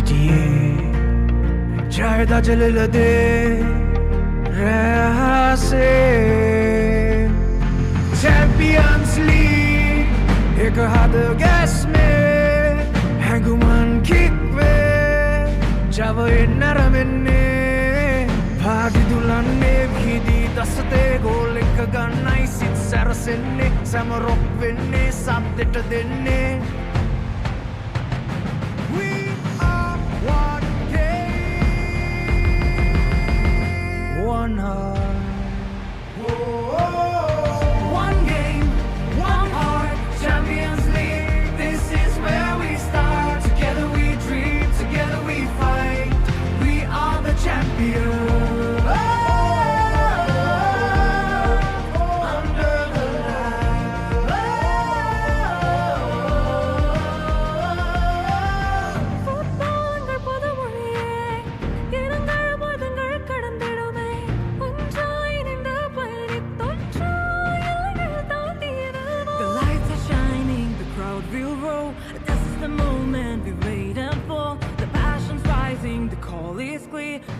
pitié, Jayda jalil de rase. Champions League, ek haat gas mein, hanguman kick mein, java naramenne, bhagi dulanne bhidi daste goal ek gannai sit sarasenne, samarok venne sabdeta denne. One heart, one game, one heart, Champions League, this is where we start. Together we dream, together we fight, we are the champions.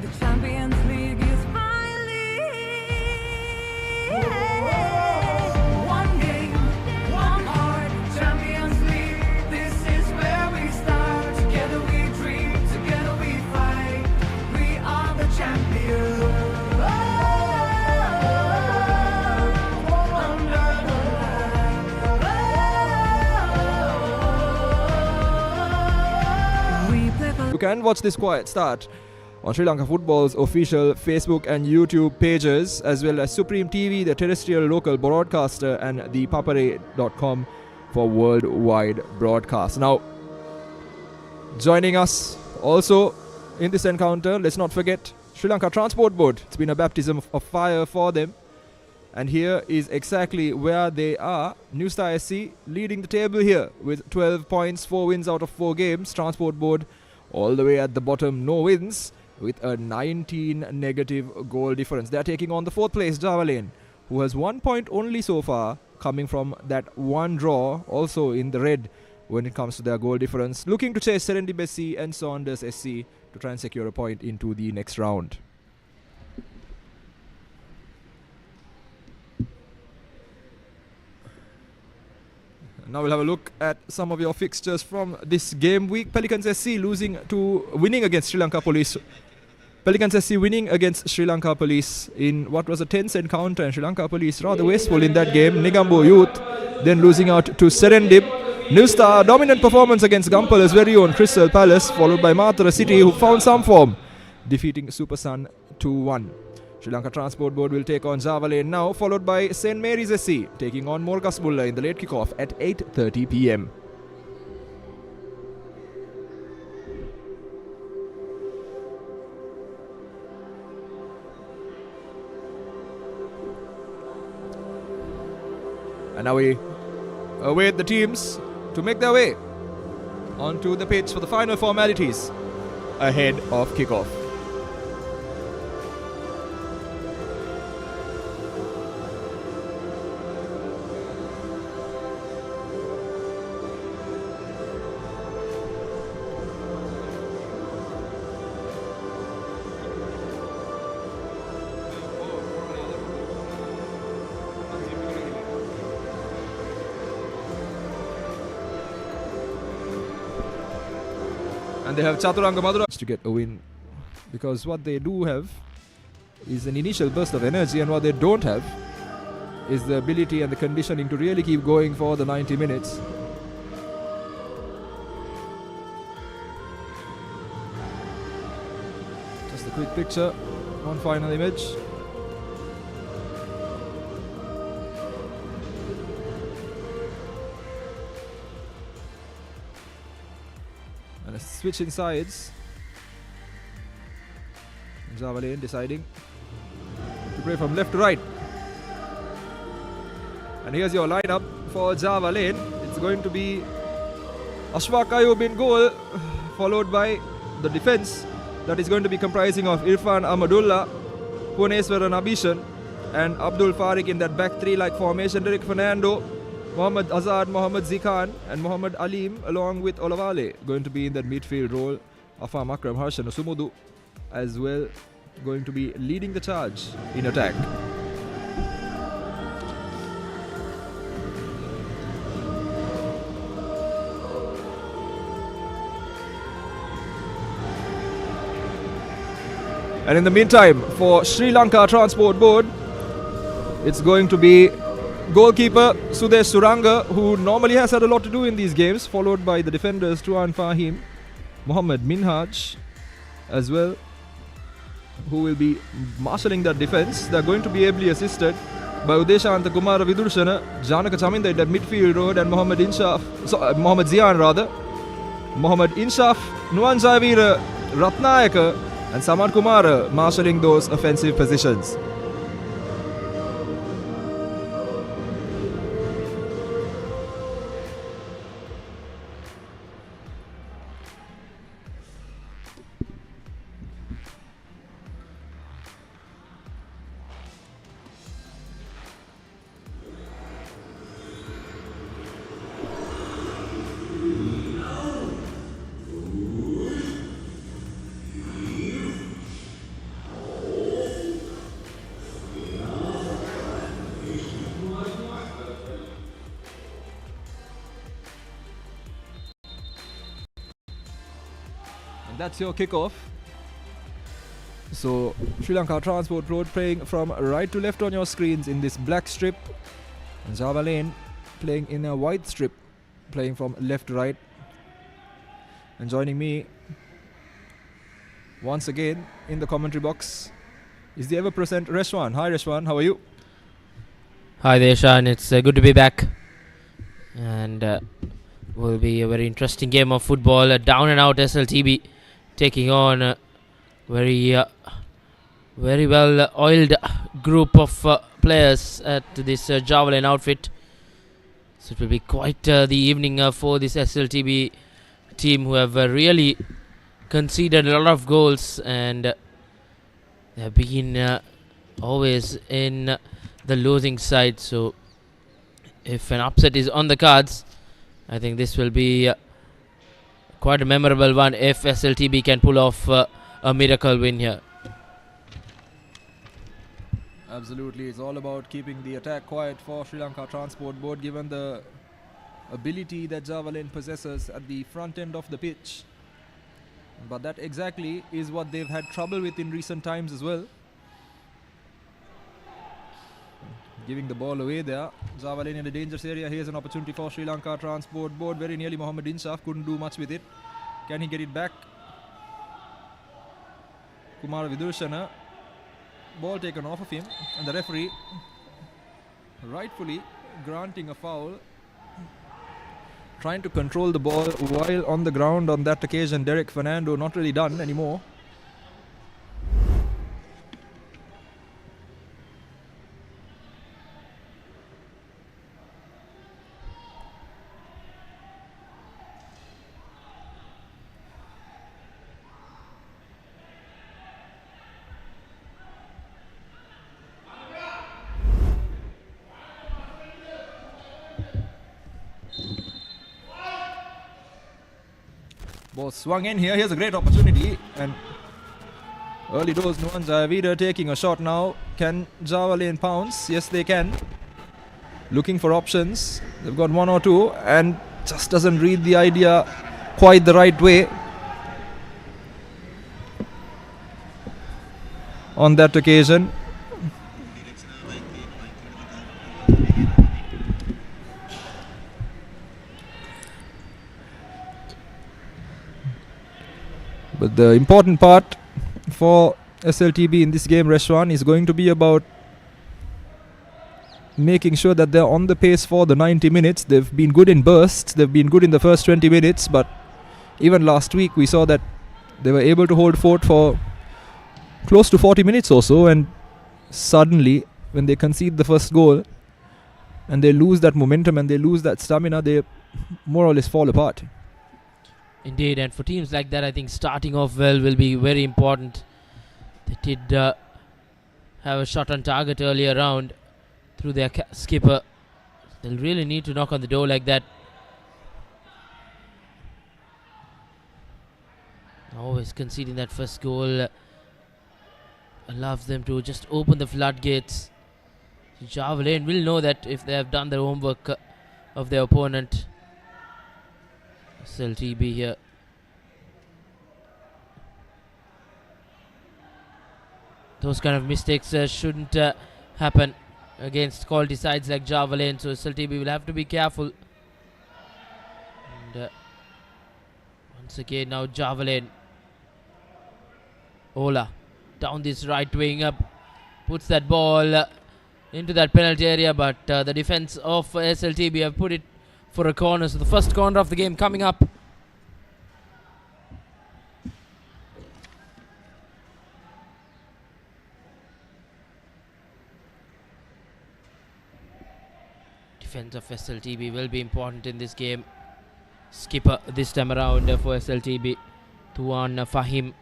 The Champions League is finally one game, one heart, Champions League, this is where we start. Together we dream, together we fight, we are the champions. You can watch this quiet start on Sri Lanka Football's official Facebook and YouTube pages, as well as Supreme TV, the terrestrial local broadcaster, and ThePapare.com for worldwide broadcast. Now, joining us also in this encounter, let's not forget Sri Lanka Transport Board. It's been a baptism of fire for them. And here is exactly where they are. New Star SC leading the table here with 12 points, 4 wins out of 4 games. Transport Board all the way at the bottom, no wins, with a 19 negative goal difference. They are taking on the 4th place Java Lane, who has 1 point only so far, coming from that one draw, also in the red when it comes to their goal difference. Looking to chase Serendip SC and Saunders SC to try and secure a point into the next round. Now we'll have a look at some of your fixtures from this game week. Pelicans SC winning against Sri Lanka Police. Pelicans SC winning against Sri Lanka Police in what was a tense encounter, and Sri Lanka Police rather wasteful in that game. Negombo Youth then losing out to Serendip. New Star dominant performance against Gampala's very own Crystal Palace, followed by Mathura City, who found some form, defeating Super Sun 2-1. Sri Lanka Transport Board will take on Java Lane now, followed by St. Mary's SC taking on Morgasbulla in the late kickoff at 8:30 p.m. And now we await the teams to make their way onto the pitch for the final formalities ahead of kickoff. And they have Chaturanga Madura to get a win, because what they do have is an initial burst of energy, and what they don't have is the ability and the conditioning to really keep going for the 90 minutes. Just a quick picture, one final image. And a switch in sides. Java Lane deciding to play from left to right. And here's your lineup for Java Lane. It's going to be Ashfaq Ayub in goal, followed by the defense that is going to be comprising of Irfan Ahmadullah, Puneswaran Abhishan, and Abdul Farik in that back three-like formation. Derek Fernando, Mohammad Azad, Mohammad Zikhan, and Mohammad Alim, along with Olavale, going to be in that midfield role. Afa Makram Harshan Sumudu as well going to be leading the charge in attack. And in the meantime, for Sri Lanka Transport Board, it's going to be goalkeeper Sudesh Suranga, who normally has had a lot to do in these games, followed by the defenders Tuan Fahim, Mohammad Minhaj as well, who will be marshalling that defense. They're going to be ably assisted by Udeshanta Kumara Vidurshana, Janaka Chaminda at midfield road, and Mohammad Zian rather. Mohammad Inshaf, Nuan Javira Ratnayaka, and Samad Kumara marshalling those offensive positions. And that's your kickoff. So Sri Lanka Transport Road playing from right to left on your screens in this black strip. And Java Lane playing in a white strip, playing from left to right. And joining me once again in the commentary box is the ever-present Reshwan. Hi Reshwan, how are you? Hi there, Shan. It's good to be back. And will be a very interesting game of football. Down and out SLTB taking on a very well oiled group of players at this Javelin outfit. So it will be quite the evening for this SLTB team, who have really conceded a lot of goals, and they have been always in the losing side. So if an upset is on the cards, I think this will be quite a memorable one if SLTB can pull off a miracle win here. Absolutely, it's all about keeping the attack quiet for Sri Lanka Transport Board, given the ability that Javelin possesses at the front end of the pitch. But that exactly is what they've had trouble with in recent times as well. Giving the ball away there. Javelin in a dangerous area. Here's an opportunity for Sri Lanka Transport Board. Very nearly Mohammad Inshaf, couldn't do much with it. Can he get it back? Kumar Vidurshana. Ball taken off of him, and the referee rightfully granting a foul. Trying to control the ball while on the ground on that occasion. Derek Fernando not really done anymore. Ball swung in here. Here's a great opportunity, and early doors. Nuan Jayavira taking a shot now. Can Javelin pounce? Yes, they can. Looking for options. They've got one or two, and just doesn't read the idea quite the right way on that occasion. But the important part for SLTB in this game, Reshwan, is going to be about making sure that they're on the pace for the 90 minutes. They've been good in bursts. They've been good in the first 20 minutes. But even last week, we saw that they were able to hold fort for close to 40 minutes or so. And suddenly, when they concede the first goal and they lose that momentum and they lose that stamina, they more or less fall apart. Indeed, and for teams like that, I think starting off well will be very important. They did have a shot on target earlier round through their skipper. They'll really need to knock on the door like that. Always conceding that first goal allows them to just open the floodgates. Javelin will know that if they have done their homework of their opponent. SLTB here. Those kind of mistakes shouldn't happen against quality sides like Javelin, so SLTB will have to be careful. And once again now Javelin. Ola down this right wing up, puts that ball into that penalty area, but the defense of SLTB have put it for a corner. So the first corner of the game coming up. Defense of SLTB will be important in this game. Skipper this time around for SLTB, Tuan Fahim.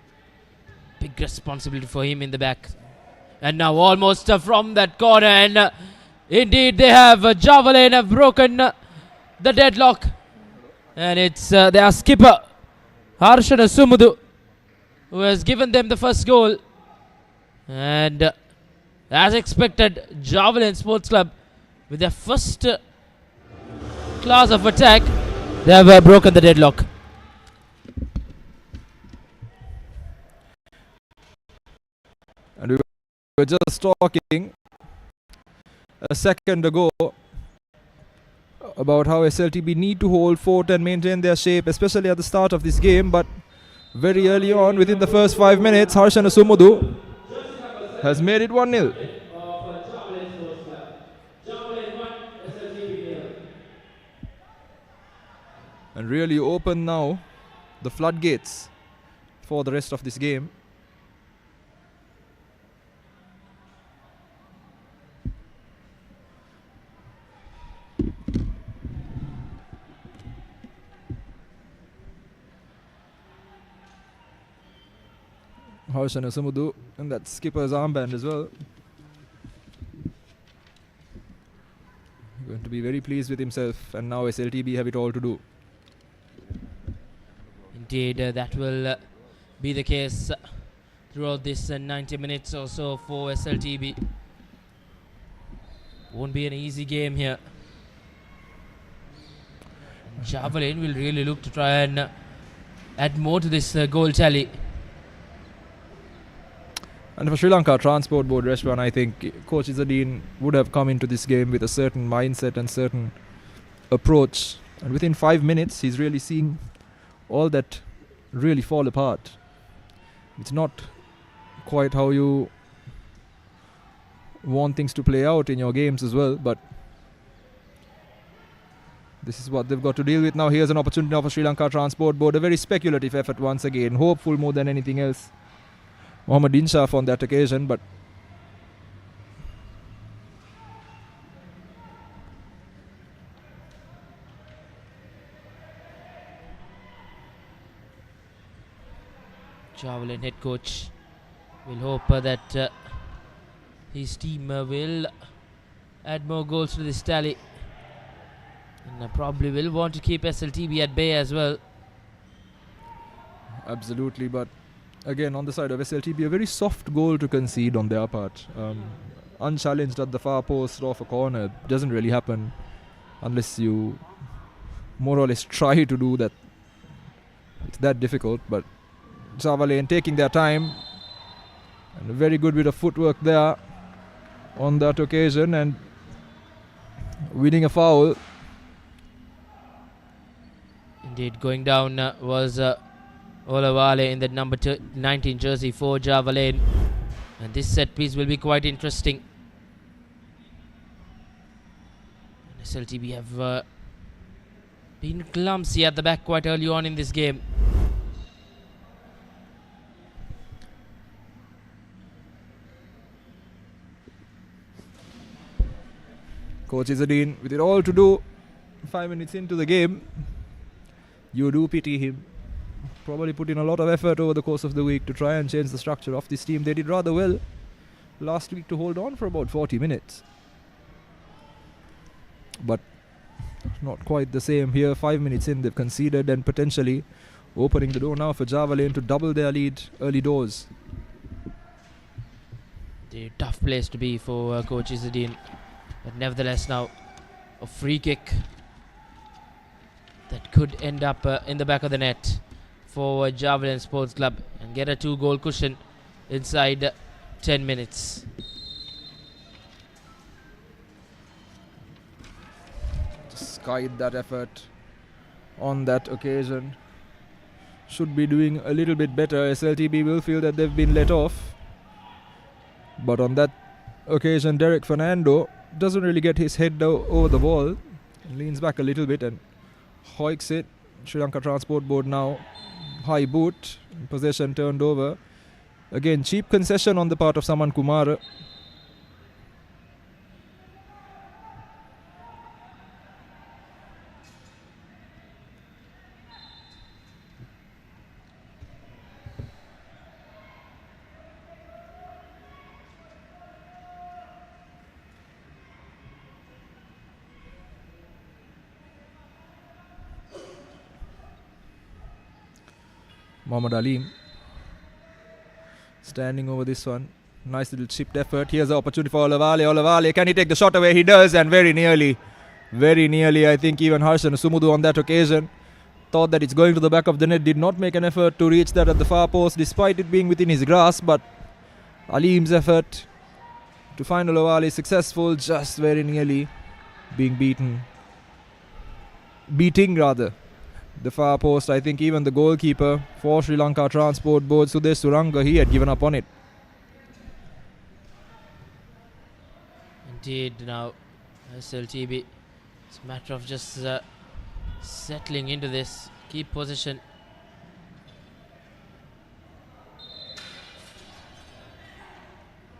Big responsibility for him in the back. And now almost from that corner, and indeed they have Javelin have broken the deadlock, and it's their skipper Harshana Sumudu who has given them the first goal. And as expected, Javelin Sports Club with their first class of attack, they have broken the deadlock. And we were just talking a second ago about how SLTB need to hold fort and maintain their shape, especially at the start of this game. But very early on, within the first 5 minutes, Harshana Sumudu has made it 1-0. And really open now the floodgates for the rest of this game. Harshana Sumudu, and that skipper's armband as well. Going to be very pleased with himself, and now SLTB have it all to do. Indeed, that will be the case throughout this 90 minutes or so for SLTB. Won't be an easy game here. Javelin will really look to try and add more to this goal tally. And for Sri Lanka Transport Board Restaurant, I think Coach Izzadeen would have come into this game with a certain mindset and certain approach. And within 5 minutes, he's really seeing all that really fall apart. It's not quite how you want things to play out in your games as well, but this is what they've got to deal with now. Here's an opportunity now for Sri Lanka Transport Board. A very speculative effort once again, hopeful more than anything else. Mohammad Inshaf on that occasion, but Javelin head coach will hope that his team will add more goals to this tally, and probably will want to keep SLTB at bay as well. absolutely, but again on the side of SLTB, a very soft goal to concede on their part. Unchallenged at the far post off a corner doesn't really happen unless you more or less try to do that. It's that difficult, but Javelin taking their time, and a very good bit of footwork there on that occasion, and winning a foul. Indeed, going down was Olawale in the number 19 jersey for Javelin, and this set piece will be quite interesting. SLTB have been clumsy at the back quite early on in this game. Coach Izzadeen with it all to do 5 minutes into the game. You do pity him. Probably put in a lot of effort over the course of the week to try and change the structure of this team. They did rather well last week to hold on for about 40 minutes. But not quite the same here. 5 minutes in, they've conceded and potentially opening the door now for Java Lane to double their lead early doors. The tough place to be for Coach Izzadeen, but nevertheless now a free kick that could end up in the back of the net for Javelin Sports Club and get a 2-goal cushion inside 10 minutes. Just skied that effort on that occasion. Should be doing a little bit better. SLTB will feel that they've been let off. But on that occasion, Derek Fernando doesn't really get his head over the ball. Leans back a little bit and hoiks it. Sri Lanka Transport Board now. High boot. Possession turned over. Again, cheap concession on the part of Saman Kumara. Mohammad Aleem standing over this one. Nice little chipped effort. Here's the opportunity for Olavale. Olavale, can he take the shot away? He does, and very nearly. I think even Harshan Sumudu on that occasion thought that it's going to the back of the net. Did not make an effort to reach that at the far post despite it being within his grasp. But Aleem's effort to find Olavale successful, just very nearly being beating the far post. I think even the goalkeeper for Sri Lanka Transport Board, Sudesh Suranga, he had given up on it. Indeed, now SLTB, it's a matter of just settling into this, keep position.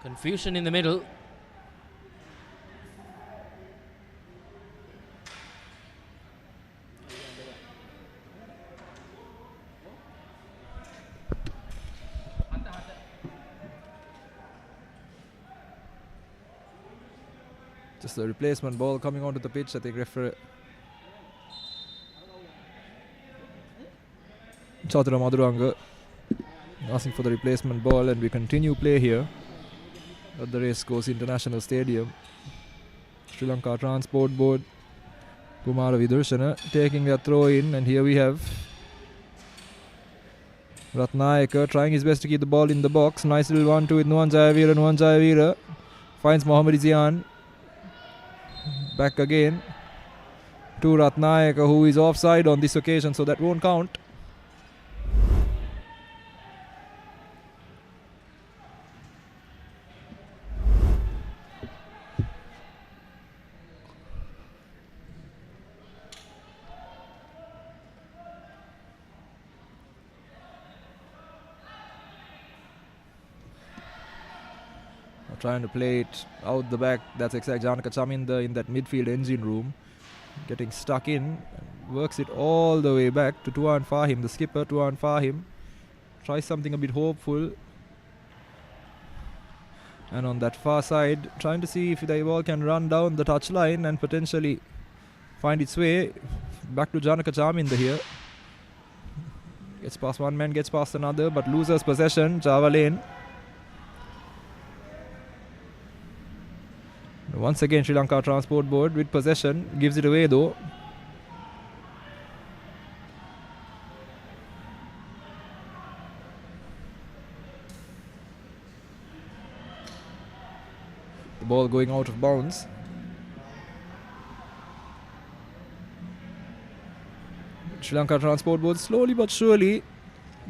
Confusion in the middle. Just a replacement ball coming onto the pitch. I think referee Chatura Maduranga asking for the replacement ball, and we continue play here at the Racecourse International Stadium. Sri Lanka Transport Board, Kumara Vidurshana taking their throw in, and here we have Ratnayaka trying his best to keep the ball in the box. Nice little 1-2 with Nuwan Jayavira finds Mohammad Izian. Back again to Ratnayaka, who is offside on this occasion, so that won't count. Trying to play it out the back. That's exactly Janaka Chaminda in that midfield engine room, getting stuck in, works it all the way back to Tuan Fahim, the skipper. Tuan Fahim tries something a bit hopeful, and on that far side trying to see if the ball can run down the touchline and potentially find its way back to Janaka Chaminda here. Gets past one man, gets past another, but loses possession. Java Lane. Once again, Sri Lanka Transport Board with possession, gives it away though. The ball going out of bounds. Sri Lanka Transport Board slowly but surely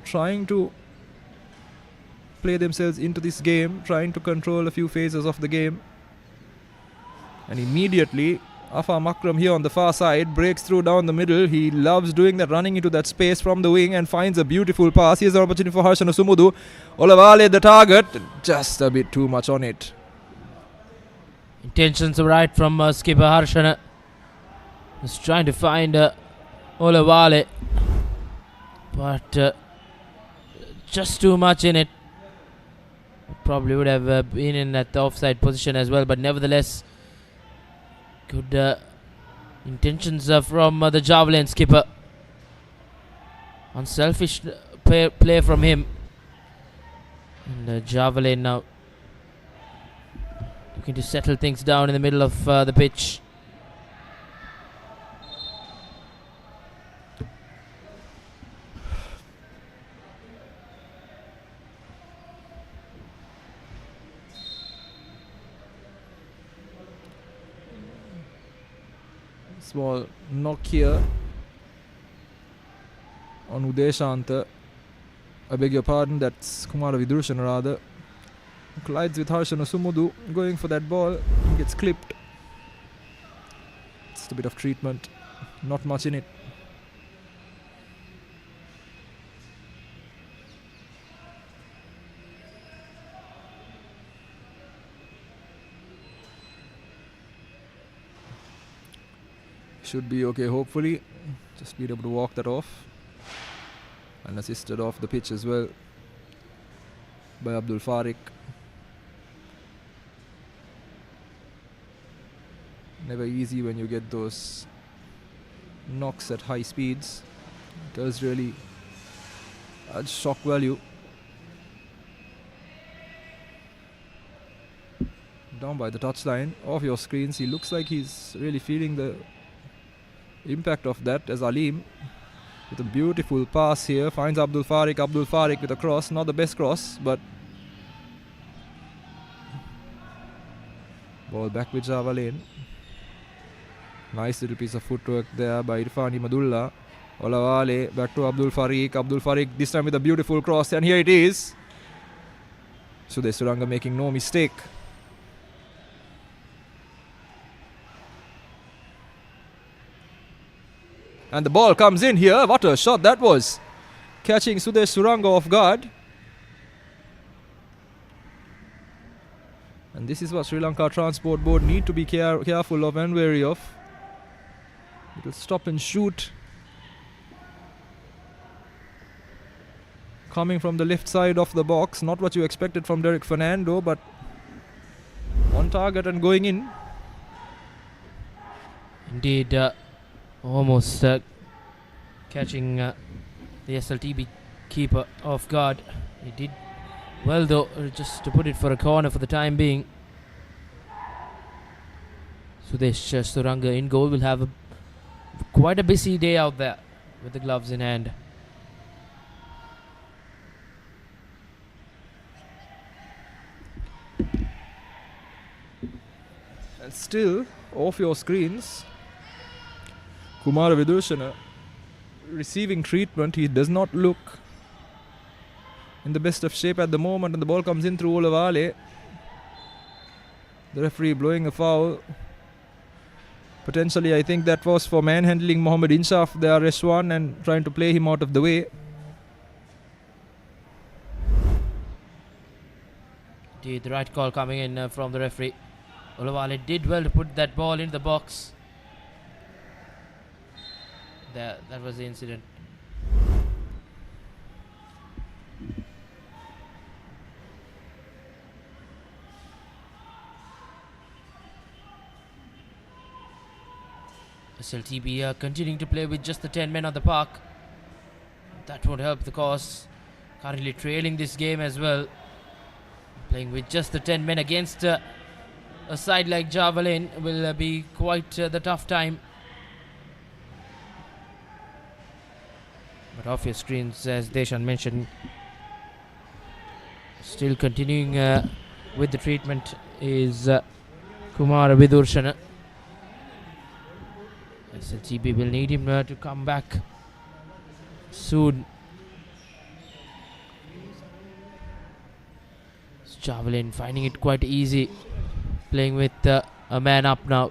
trying to play themselves into this game, trying to control a few phases of the game. And immediately, Afa Makram here on the far side breaks through down the middle. He loves doing that, running into that space from the wing and finds a beautiful pass. Here's an opportunity for Harshana Sumudu. Olavale the target, just a bit too much on it. Intentions are right from skipper Harshana. He's trying to find Olavale, but just too much in it. Probably would have been in that offside position as well, but nevertheless, good intentions from the Javelin skipper. Unselfish play from him. And Javelin now looking to settle things down in the middle of the pitch. Small knock here on Udeshanta. I beg your pardon, that's Kumara Vidurushan rather. Collides with Harshana Sumudu, going for that ball, gets clipped. Just a bit of treatment, not much in it. Should be okay, hopefully. Just be able to walk that off. And assisted off the pitch as well by Abdul Farik. Never easy when you get those knocks at high speeds. It does really add shock value. Down by the touchline, off your screens. He looks like he's really feeling the impact of that as Aleem with a beautiful pass here finds Abdul Farik with a cross, not the best cross, but ball back with Javelin. Nice little piece of footwork there by Irfani Madulla. Olawale back to Abdul Farik this time with a beautiful cross, and here it is. Sudesh Suranga making no mistake. And the ball comes in here. What a shot that was. Catching Sudesh Suranga off guard. And this is what Sri Lanka Transport Board need to be careful of and wary of. It will stop and shoot. Coming from the left side of the box. Not what you expected from Derek Fernando, but on target and going in. Indeed, almost catching the SLTB keeper off guard. He did well though, just to put it for a corner for the time being. Sudesh Suranga in goal will have quite a busy day out there with the gloves in hand. And still, off your screens, Kumara Vidurshana receiving treatment. He does not look in the best of shape at the moment, and the ball comes in through Olawale. The referee blowing a foul. Potentially, I think that was for manhandling Mohammad Inshaf there, Reshwan, and trying to play him out of the way. Indeed, the right call coming in from the referee. Olawale did well to put that ball in the box. That was the incident. SLTB are continuing to play with just the 10 men on the park. That won't help the cause. Currently trailing this game as well. Playing with just the 10 men against a side like Javelin will be quite the tough time. But off your screens, as Deshan mentioned, still continuing with the treatment is Kumara Vidurshana. SLTB will need him to come back soon. Javelin finding it quite easy, playing with a man up now.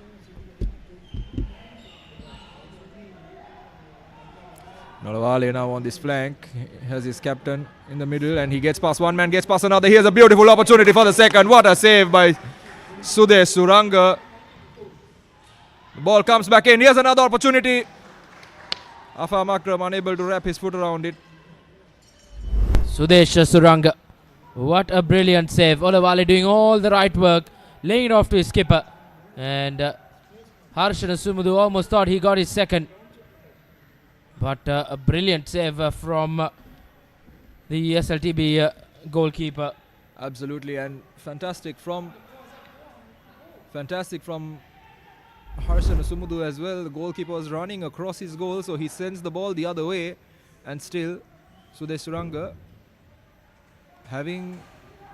Olawale now on this flank. He has his captain in the middle, and he gets past one man, gets past another. Here's a beautiful opportunity for the second. What a save by Sudesh Suranga. The ball comes back in. Here's another opportunity. Afam Akram unable to wrap his foot around it. Sudesh Suranga. What a brilliant save. Olawale doing all the right work, laying it off to his skipper. And Harshana Sumudu almost thought he got his second. But a brilliant save from the SLTB goalkeeper. Absolutely, and fantastic from Harshan Sumudu as well. The goalkeeper was running across his goal, so he sends the ball the other way, and still Sudesh Suranga having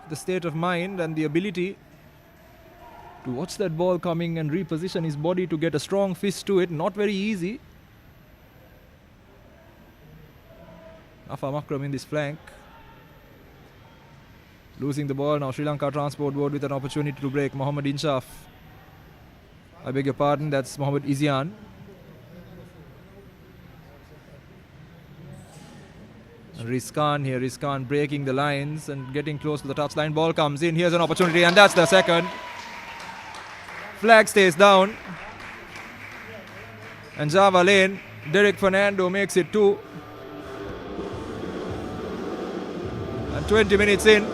the state of mind and the ability to watch that ball coming and reposition his body to get a strong fist to it. Not very easy. Afa Makram in this flank. Losing the ball now. Sri Lanka Transport Board with an opportunity to break. Mohammad Inshaf. I beg your pardon, that's Mohammad Izian. And Rizkan here. Rizkan breaking the lines and getting close to the touchline. Ball comes in. Here's an opportunity, and that's the second. Flag stays down. And Java Lane. Derek Fernando makes it 2. And 20 minutes in.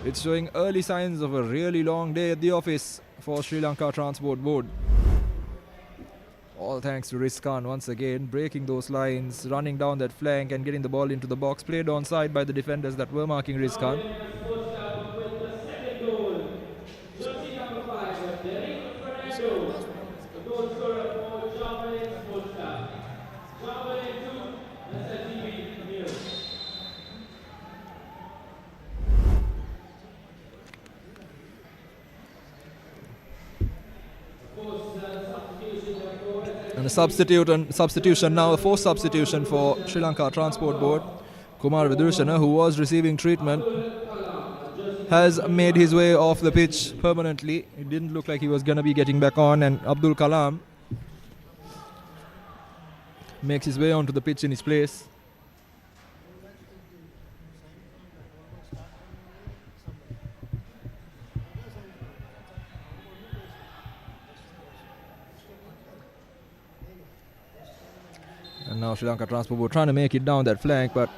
It's showing early signs of a really long day at the office for Sri Lanka Transport Board. All thanks to Rizkan once again, breaking those lines, running down that flank and getting the ball into the box. Played onside by the defenders that were marking Rizkan. And a substitution now, a forced substitution for Sri Lanka Transport Board. Kumar Vidurshana, who was receiving treatment, has made his way off the pitch permanently. It didn't look like he was going to be getting back on, and Abdul Kalam makes his way onto the pitch in his place. And now Sri Lanka Transport Board trying to make it down that flank, but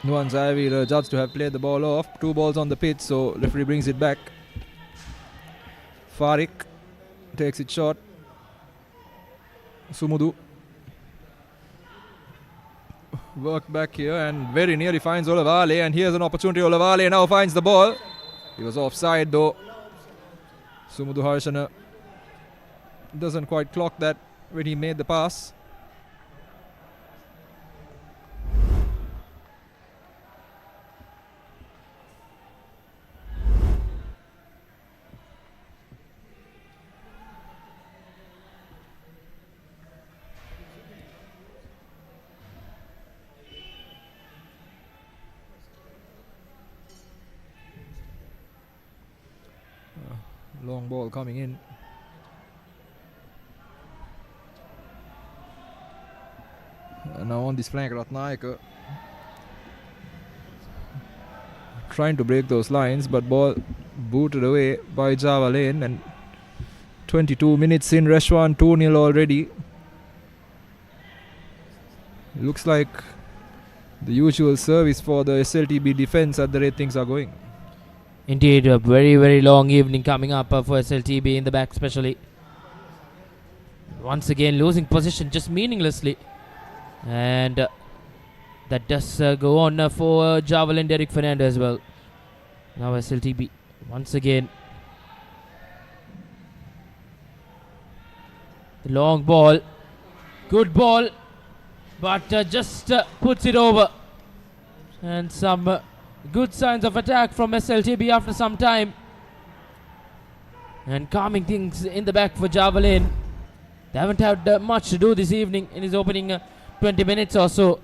Nuwan Jayavira judged to have played the ball off. 2 balls on the pitch, so referee brings it back. Farik takes it short. Sumudu worked back here and very nearly finds Olavale, and here's an opportunity. Olavale now finds the ball. He was offside though. Sumudu Harshana doesn't quite clock that when he made the pass. Long ball coming in. And now on this flank, Ratnayaka trying to break those lines, but ball booted away by Java Lane. And 22 minutes in, Reshwan 2-0 already. Looks like the usual service for the SLTB defense at the rate things are going. Indeed, a very, very long evening coming up for SLTB in the back especially. Once again losing position just meaninglessly. And that does go on for Javal and Derek Fernando as well. Now SLTB once again. The long ball. Good ball. But just puts it over. And some good signs of attack from SLTB after some time. And calming things in the back for Javelin. They haven't had much to do this evening in his opening 20 minutes or so.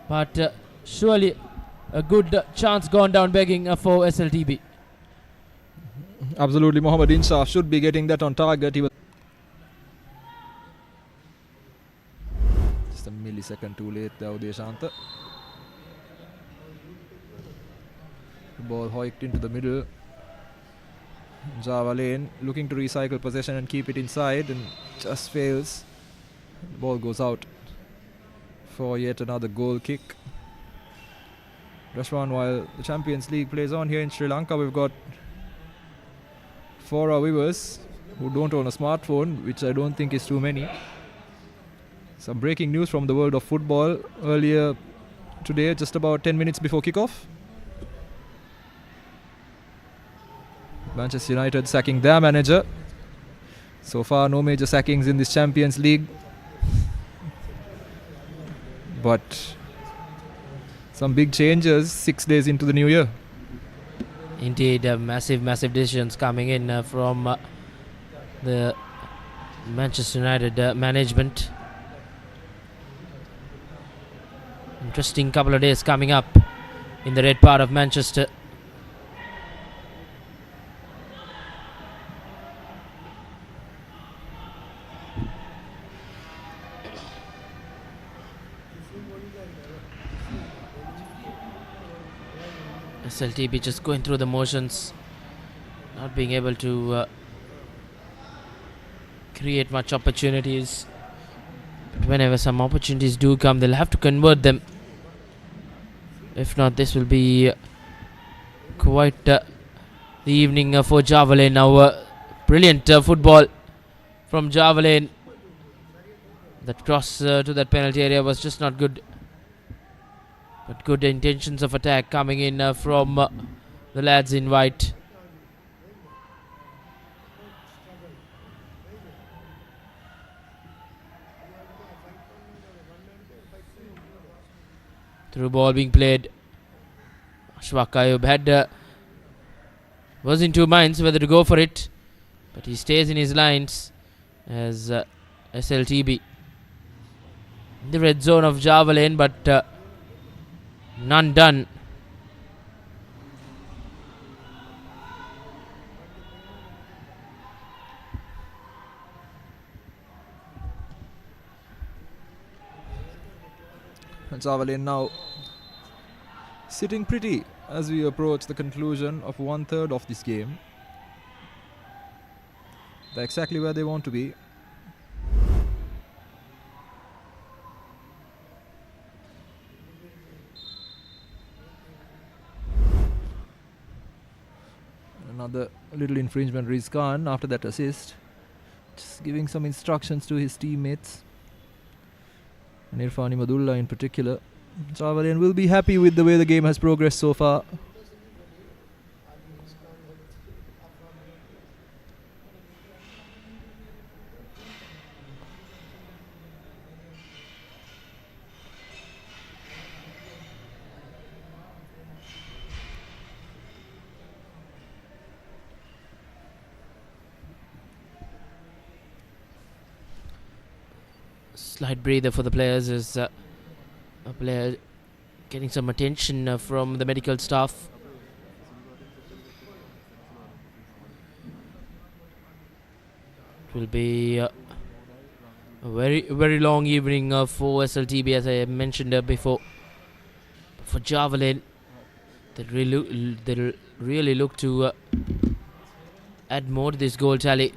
But surely a good chance gone down begging for SLTB. Absolutely, Mohammad Inshaf should be getting that on target. He was just a millisecond too late there, Udeshanta. The ball hoiked into the middle. Java Lane looking to recycle possession and keep it inside, and just fails. The ball goes out for yet another goal kick. Rashwan, while the Champions League plays on here in Sri Lanka, we've got, for our viewers who don't own a smartphone, which I don't think is too many, Some breaking news from the world of football earlier today, just about 10 minutes before kickoff. Manchester United sacking their manager. So far, no major sackings in this Champions League. But some big changes 6 days into the new year. Indeed, massive decisions coming in from the Manchester United management. Interesting couple of days coming up in the red part of Manchester. SLTB just going through the motions, not being able to create much opportunities. But whenever some opportunities do come, they'll have to convert them. If not, this will be quite the evening for Javelin. Now, brilliant football from Javelin. That cross to that penalty area was just not good. But good intentions of attack coming in from the lads in white. Through ball being played. Ashfaq Ayub had was in two minds whether to go for it, but he stays in his lines as SLTB in the red zone of Javelin, but none done. Javelin now sitting pretty as we approach the conclusion of 1/3 of this game. They're exactly where they want to be. Another little infringement, Rizkan, after that assist. Just giving some instructions to his teammates. And Irfan Imadullah in particular. Javelin will be happy with the way the game has progressed so far. Slight breather for the players as a player getting some attention from the medical staff. It will be a very long evening for SLTB, as I mentioned before. For Javelin, they'll really look to add more to this goal tally.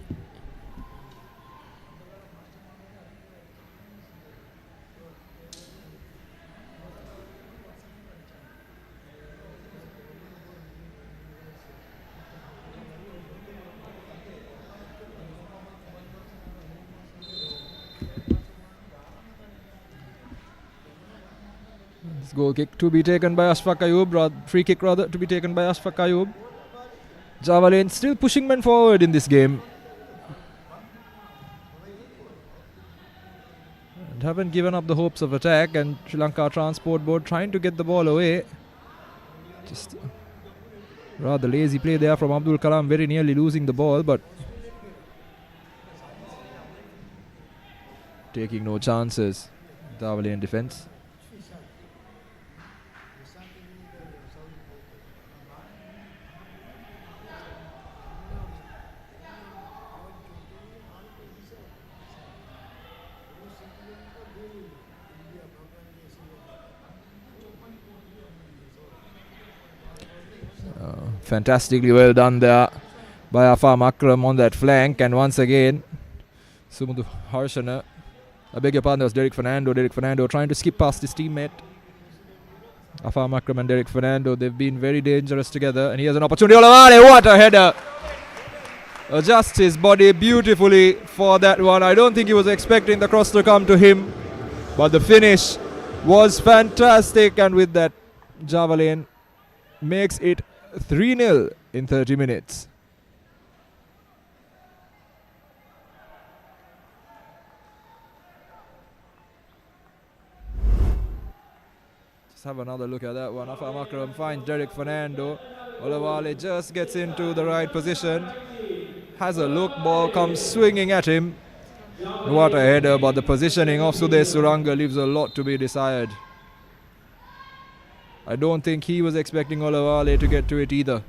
Goal kick to be taken by Ashfaq Ayub, free kick rather, to be taken by Ashfaq Ayub. Javelin still pushing men forward in this game. And haven't given up the hopes of attack, and Sri Lanka Transport Board trying to get the ball away. Just rather lazy play there from Abdul Kalam, very nearly losing the ball, but taking no chances. Javelin defense. Fantastically well done there by Afam Akram on that flank, and once again Sumudu Harshana, I beg your pardon, that was Derek Fernando trying to skip past his teammate. Afam Akram and Derek Fernando, they've been very dangerous together, and he has an opportunity. Olavane, what a header! Adjusts his body beautifully for that one. I don't think he was expecting the cross to come to him. But the finish was fantastic, and with that, Javelin makes it 3-0 in 30 minutes. Just have another look at that one. Afam Akram finds Derek Fernando. Olawale just gets into the right position. Has a look, ball comes swinging at him. What a header, but the positioning of Sudesh Suranga leaves a lot to be desired. I don't think he was expecting Olawale to get to it either.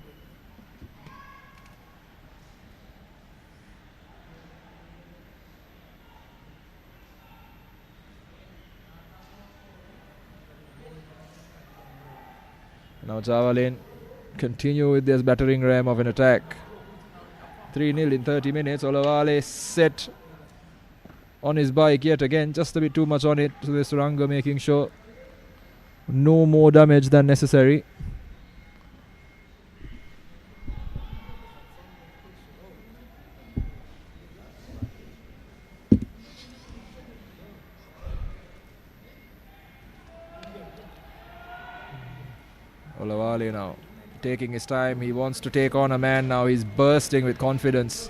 Now Javelin continue with this battering ram of an attack. 3-0 in 30 minutes. Olawale set on his bike yet again, just a bit too much on it. So the Suranga making sure no more damage than necessary. Olawale now taking his time. He wants to take on a man now. He's bursting with confidence.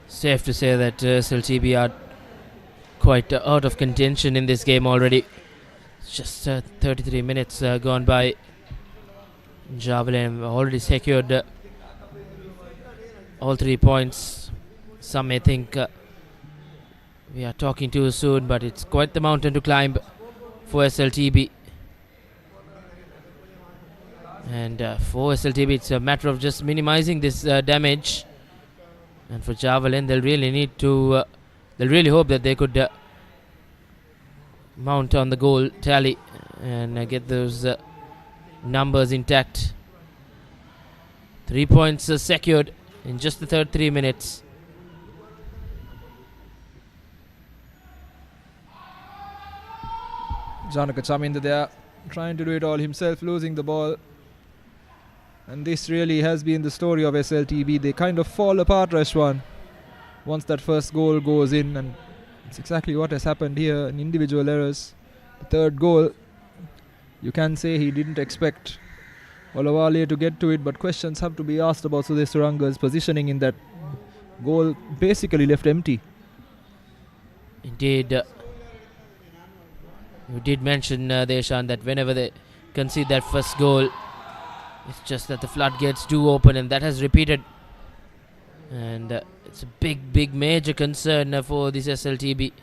Safe to say that SLTB are quite out of contention in this game already. It's just 33 minutes gone by. Javelin already secured all 3 points. Some may think we are talking too soon, but it's quite the mountain to climb for SLTB. And for SLTB, it's a matter of just minimizing this damage. And for Javelin, they'll really need to, they'll really hope that they could mount on the goal tally and get those numbers intact. 3 points secured in just the third 3 minutes. Janaka Chaminda there trying to do it all himself, losing the ball. And this really has been the story of SLTB. They kind of fall apart, Rashwan, once that first goal goes in. And it's exactly what has happened here in individual errors. The third goal, you can say he didn't expect Olawale to get to it, but questions have to be asked about Sudesh Suranga's positioning in that goal, basically left empty. Indeed. You did mention, Deshan, that whenever they concede that first goal, it's just that the floodgates do open, and that has repeated. And it's a big major concern for this SLTB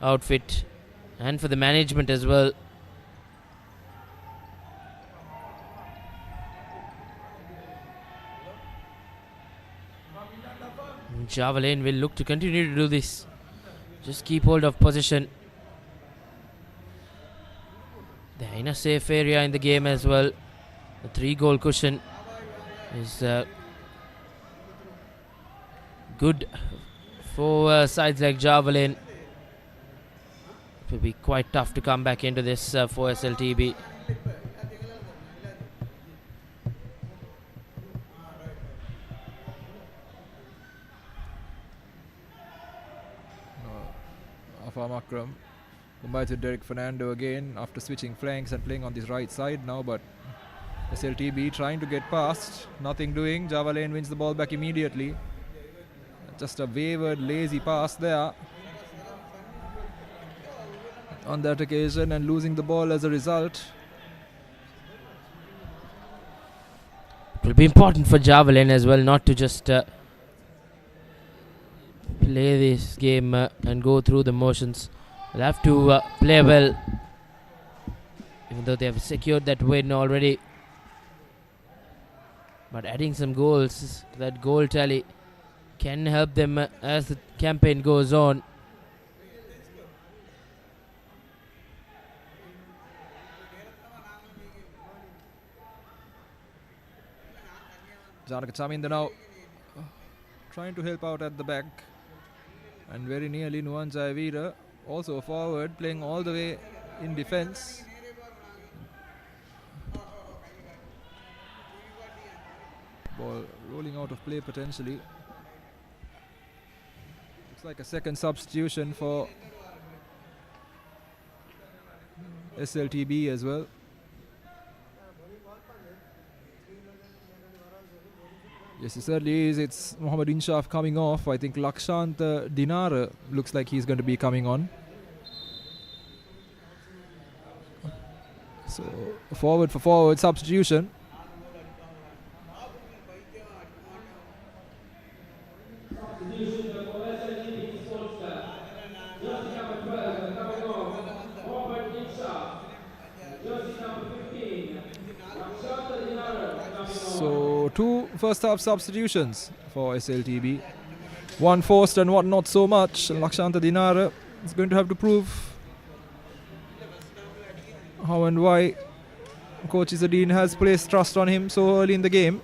outfit and for the management as well. Javelin will look to continue to do this. Just keep hold of position. They're in a safe area in the game as well. The 3-goal cushion is good for sides like Javelin. It will be quite tough to come back into this for SLTB. Afam Akram combines with Derek Fernando again after switching flanks and playing on this right side now, but SLTB trying to get past, nothing doing. Javelin wins the ball back immediately. Just a wavered, lazy pass there on that occasion, and losing the ball as a result. It will be important for Javelin as well not to just play this game and go through the motions. They'll have to play well, even though they have secured that win already. But adding some goals to that goal tally can help them as the campaign goes on. Janaka Chaminda now trying to help out at the back. And very nearly Nuwan Jayavira, also forward, playing all the way in defence. Ball rolling out of play potentially. Looks like a second substitution for SLTB as well. Yes, it certainly is. It's Mohammad Inshaf coming off. I think Lakshant Dinara looks like he's going to be coming on. So forward for forward substitution. So two first half substitutions for SLTB. One forced and one not so much. Lakshanta Dinara is going to have to prove how and why Coach Izzadeen has placed trust on him so early in the game.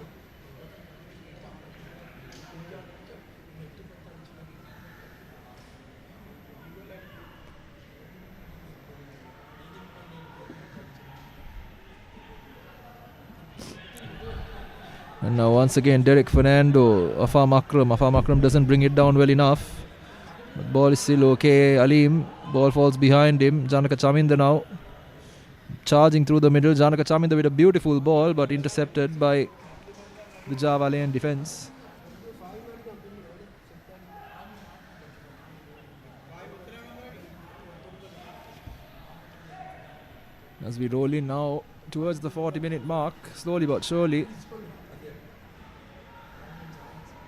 And now once again Derek Fernando, Afam Akram doesn't bring it down well enough. But ball is still okay. Aleem, ball falls behind him. Janaka Chaminda now charging through the middle. Janaka Chaminda with a beautiful ball but intercepted by the Javalian defence. As we roll in now towards the 40-minute mark, slowly but surely.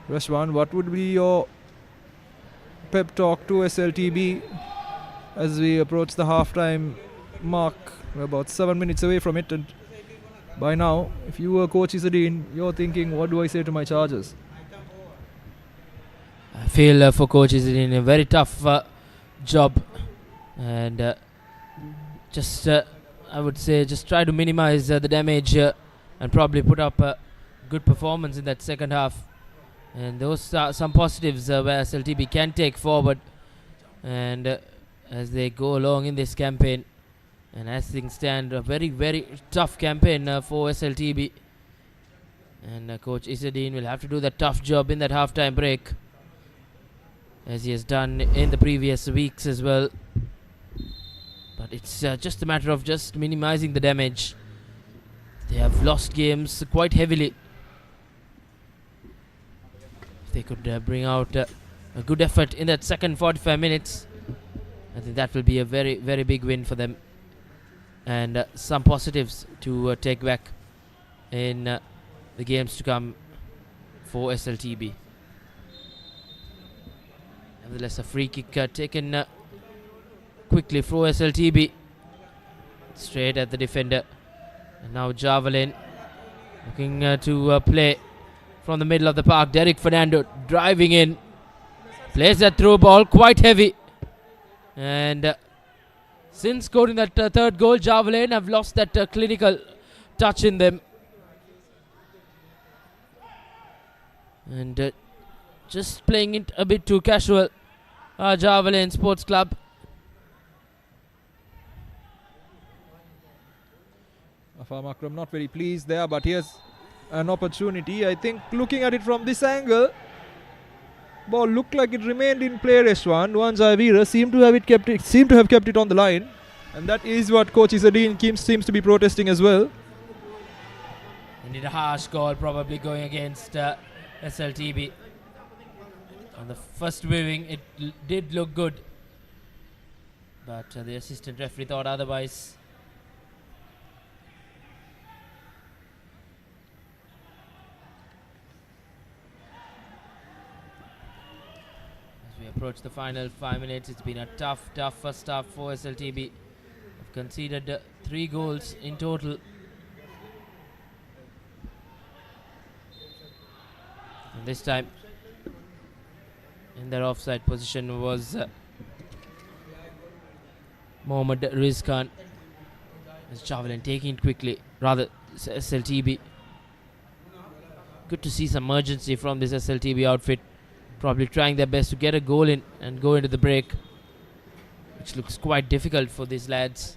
Rashwan, what would be your pep talk to SLTB as we approach the half-time mark? We're about 7 minutes away from it, and by now, if you were Coach Izzadeen, you're thinking, what do I say to my Chargers? I feel for Coach Izzadeen a very tough job, and I would say just try to minimize the damage and probably put up a good performance in that second half. And those are some positives where SLTB can take forward, and as they go along in this campaign, and as things stand, a very, very tough campaign for SLTB. And Coach Izzadeen will have to do that tough job in that half-time break, as he has done in the previous weeks as well. But it's just a matter of just minimizing the damage. They have lost games quite heavily. They could bring out a good effort in that second 45 minutes. I think that will be a very, very big win for them, and some positives to take back in the games to come for SLTB. Nevertheless, a free kick taken quickly for SLTB, straight at the defender. And now Javelin looking to play from the middle of the park. Derek Fernando driving in, plays that through ball quite heavy, and since scoring that third goal, Javelin have lost that clinical touch in them, and just playing it a bit too casual. Javelin Sports Club. Afam Akram not very pleased there, but here's an opportunity. I think looking at it from this angle, ball looked like it remained in play. Reshwan Nuwan Jayavira seemed to have kept it on the line, and that is what Coach Izzadeen seems to be protesting as well. Indeed, a harsh call probably going against SLTB. On the first viewing, it did look good, but the assistant referee thought otherwise. Approach the final 5 minutes. It's been a tough first half for SLTB. They've conceded 3 goals in total. And this time, in their offside position was Mohammad Rizkan. As Javelin taking it quickly, rather SLTB. good to see some urgency from this SLTB outfit. Probably trying their best to get a goal in and go into the break, which looks quite difficult for these lads.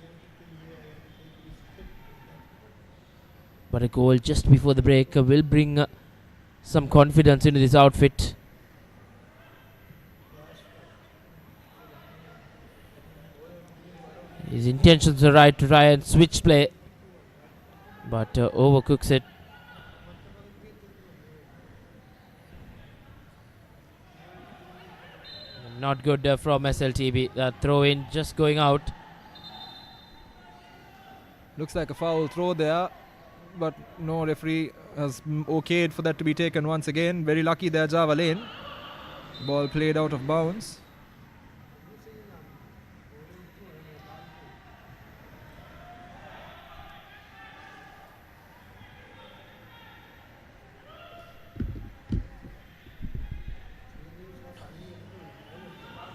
But a goal just before the break will bring some confidence into this outfit. His intentions are right to try and switch play, but overcooks it. Not good from SLTB. Throw in just going out. Looks like a foul throw there, but no, referee has okayed for that to be taken once again. Very lucky there, Java Lane. Ball played out of bounds.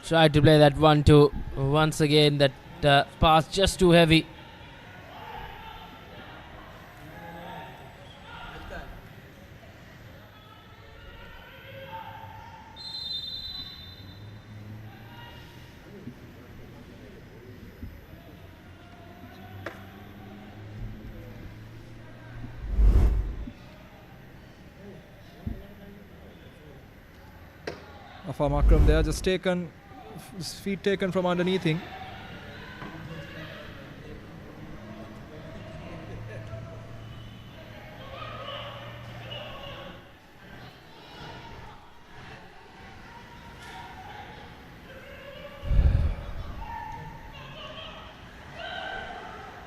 Tried to play that 1-2. Once again, that pass just too heavy. Afar Makram there, just taken, his feet taken from underneath him.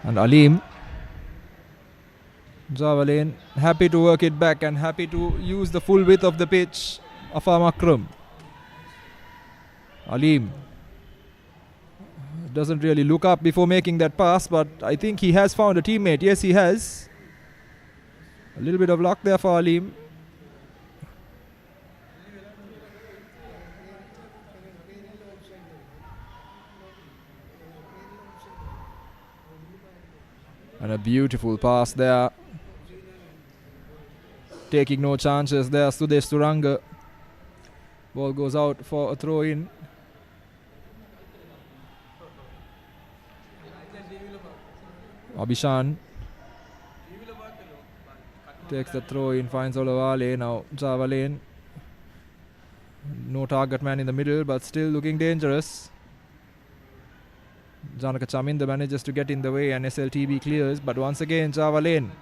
And Aleem, Java Lane, happy to work it back and happy to use the full width of the pitch. Afar Makram. Aleem doesn't really look up before making that pass, but I think he has found a teammate. Yes, he has. A little bit of luck there for Aleem. And a beautiful pass there. Taking no chances there, Sudesh Suranga. Ball goes out for a throw in. Abhishan takes the throw in, finds Olawale. Now Java Lane. No target man in the middle, but still looking dangerous. Janaka Chaminda manages to get in the way and SLTB clears, but once again Java Lane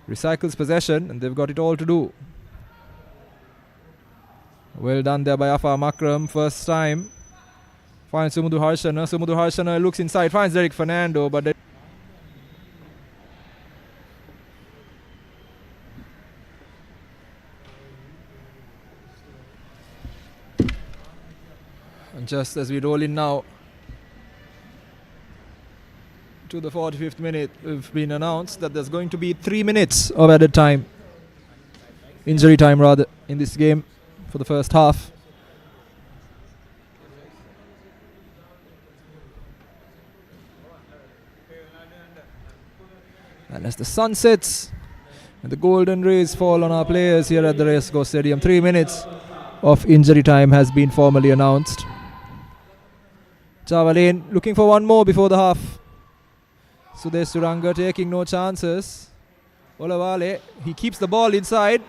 recycles possession and they've got it all to do. Well done there by Afar Makram, first time. Finds Sumudu Harshana. Sumudu Harshana looks inside, finds Derek Fernando, but and just as we roll in now to the 45th minute, we've been announced that there's going to be 3 minutes of added time, injury time rather, in this game for the first half. And as the sun sets and the golden rays fall on our players here at the Racecourse Stadium, 3 minutes of injury time has been formally announced. Java Lane looking for one more before the half. Sudesh Suranga taking no chances. Olawale, he keeps the ball inside.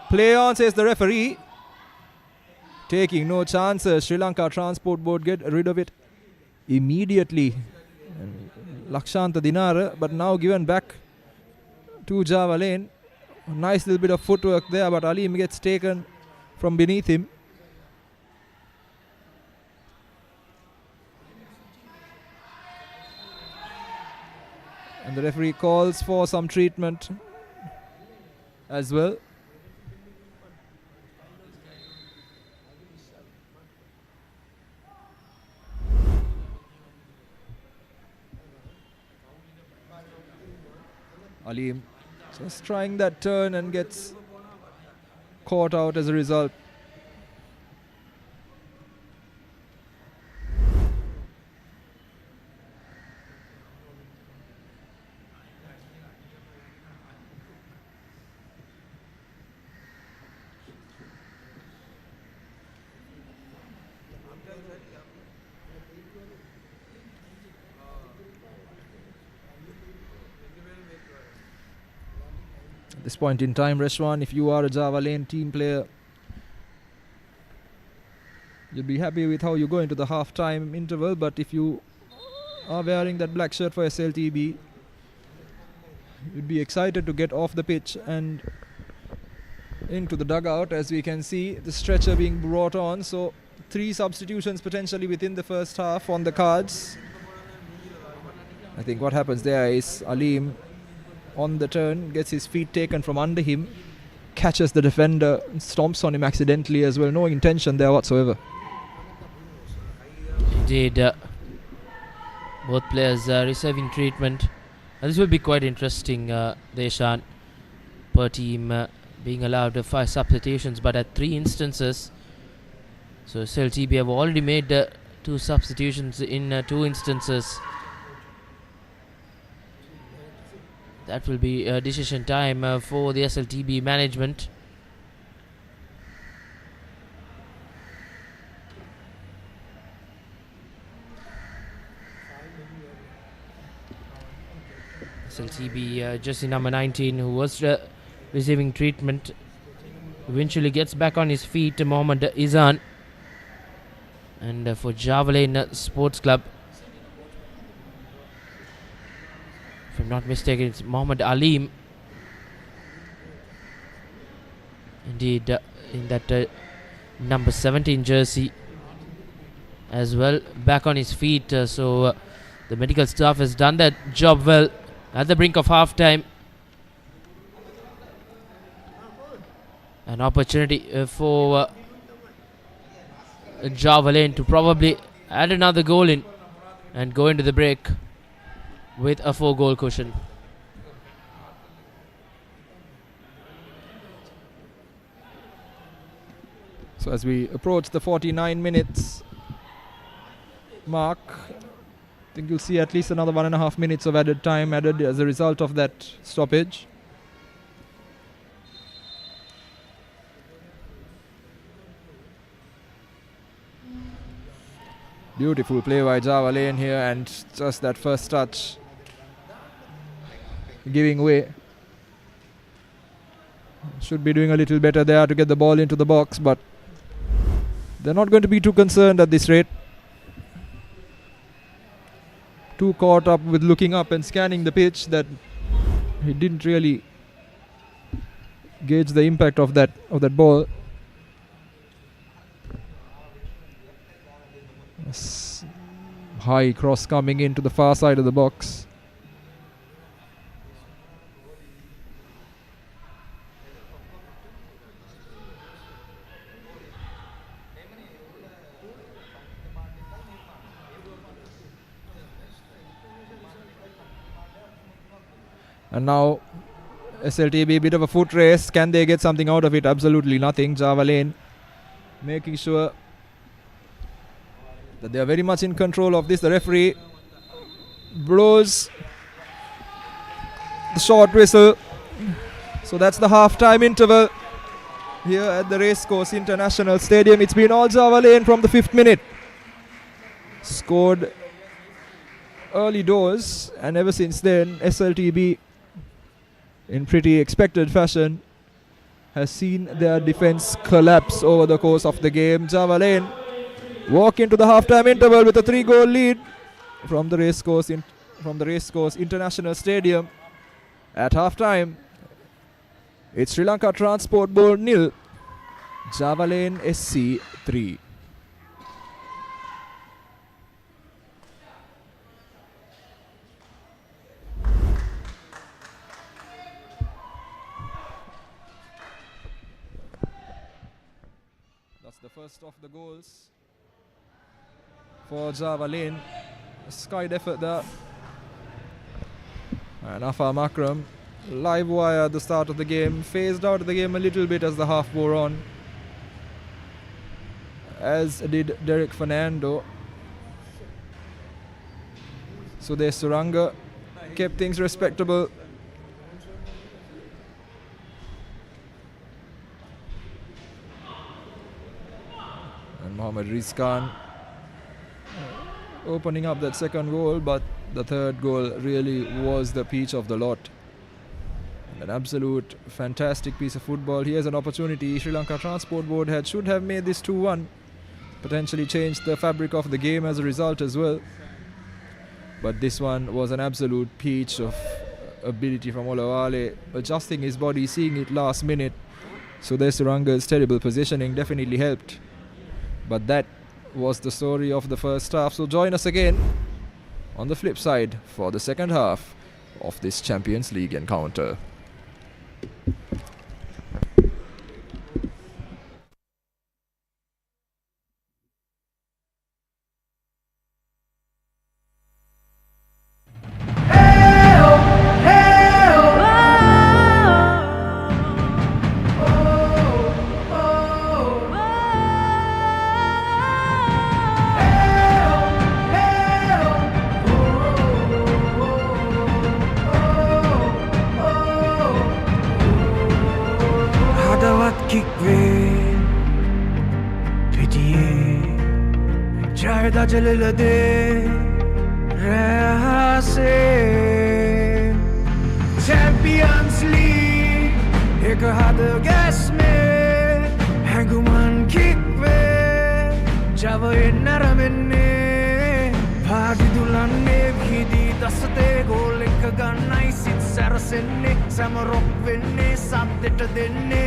Play on, says the referee. Taking no chances. Sri Lanka Transport Board get rid of it immediately. Lakshanta Dinara, but now given back to Java Lane. Nice little bit of footwork there, but Aleem gets taken from beneath him. And the referee calls for some treatment as well. Aleem just trying that turn and gets caught out as a result. At this point in time, Reshwan, if you are a Java Lane team player, you'll be happy with how you go into the half-time interval, but if you are wearing that black shirt for SLTB, you'd be excited to get off the pitch and into the dugout. As we can see, the stretcher being brought on, so 3 substitutions potentially within the first half on the cards. I think what happens there is Aleem on the turn gets his feet taken from under him, catches the defender, and stomps on him accidentally as well. No intention there whatsoever. Indeed, both players receiving treatment. And this will be quite interesting, Deshan. Per team being allowed 5 substitutions, but at 3 instances. So SLTB have already made 2 substitutions in 2 instances. That will be decision time for the SLTB management. SLTB jersey number 19, who was receiving treatment, eventually gets back on his feet, Mohammad Izan. And for Java Lane Sports Club, if I'm not mistaken, it's Mohammad Aleem. Indeed, in that number 17 jersey as well, back on his feet. So the medical staff has done that job well at the brink of half-time. An opportunity for Java Lane to probably add another goal in and go into the break with a 4-goal cushion. So as we approach the 49 minutes mark, I think you'll see at least another 1.5 minutes of added time added as a result of that stoppage. Beautiful play by Java Lane here, and just that first touch giving way. Should be doing a little better there to get the ball into the box, but they're not going to be too concerned at this rate. Too caught up with looking up and scanning the pitch that he didn't really gauge the impact of that ball. High cross coming into the far side of the box. And now SLTB, bit of a foot race. Can they get something out of it? Absolutely nothing. Java Lane making sure that they are very much in control of this. The referee blows the short whistle. So that's the half-time interval here at the Racecourse International Stadium. It's been all Java Lane from the 5th minute. Scored early doors, and ever since then SLTB, in pretty expected fashion, has seen their defense collapse over the course of the game. Java Lane walk into the half-time interval with a 3-goal lead from the Racecourse International Stadium. At half-time, it's Sri Lanka Transport Board 0, Java Lane SC 3. That's the first of the goals for Java Lane. A skied effort there. And Afar Makram, live wire at the start of the game, phased out of the game a little bit as the half wore on, as did Derek Fernando. Sudesh Suranga kept things respectable. And Mohammad Rizkan opening up that second goal, but the third goal really was the peach of the lot. And an absolute fantastic piece of football. Here's an opportunity. Sri Lanka Transport Board should have made this 2-1. Potentially changed the fabric of the game as a result as well. But this one was an absolute peach of ability from Olawale, adjusting his body, seeing it last minute. So Suranga's terrible positioning definitely helped. But that was the story of the first half. So join us again on the flip side for the second half of this Champions League encounter. Champions League एक हाथ gas में हैंगुमन kick पे जब ये नरमने भाड़ी दुलाने भी दी दस्ते गोल एक गन्नाई सित सरसने समरोक विन्ने साथ देने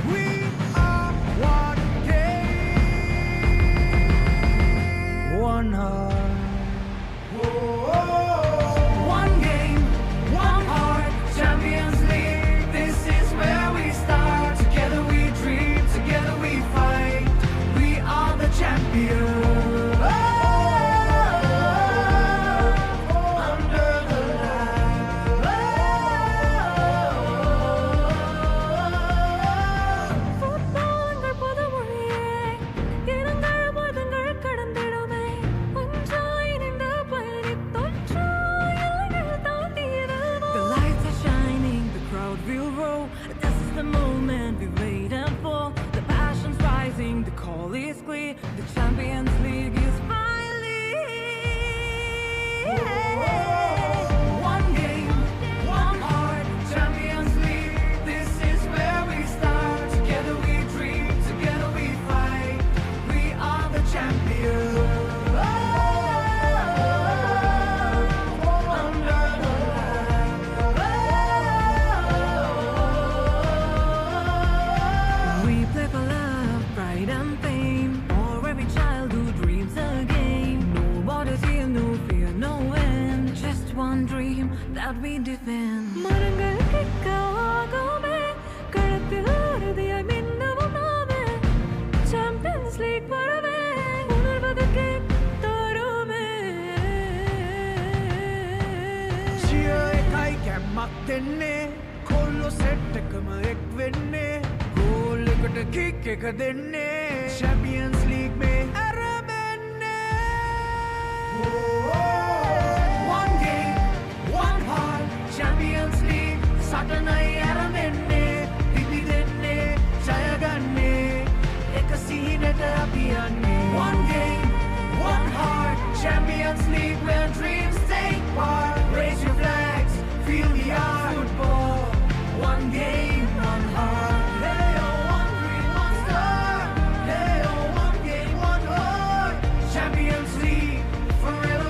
We are one game, one heart. One game, one heart, Champions League. This is where we start. Together we dream, together we fight. We are the champions. Under the light. Football புதுமொழியே இரங்கள் மதங்கள் கடந்திடுமே ஒன்றாய் இணைந்து பயணித்தொன்றாய் எல்லைகள் தாண்டிடுவோம். The lights are shining, the crowd will roll. This is the moment we've waited for. The passion's rising, the call is clear. The Champions League is finally one game, one heart, Champions League. This is where we start. Together we dream, together we fight. We are the champions. Under the light. We play for love, pride and fame. For every child who dreams again. No borders here, no fear, no end. Just one dream that we defend. மரங்கள் கிக்காகுமே களத்தில் உறுதியாய் மின்னவும் நாமே. Champions League வரவே உணர்வது கேட்டோருமே. Cheer ekai kemmak denne kollo set ekama ek wenne goal eකට kick එක denne Champions League mein aramenne. One game, one heart, Champions League satanai aramenne dili denne jaya ganne එක සිහිනට අපි යන්නේ. One game, one heart, Champions League where dreams take part. Raise your flags, feel the art. Football, one game, one heart. Hey oh, one dream, one star. Hey oh, one game, one heart. Champions League, forever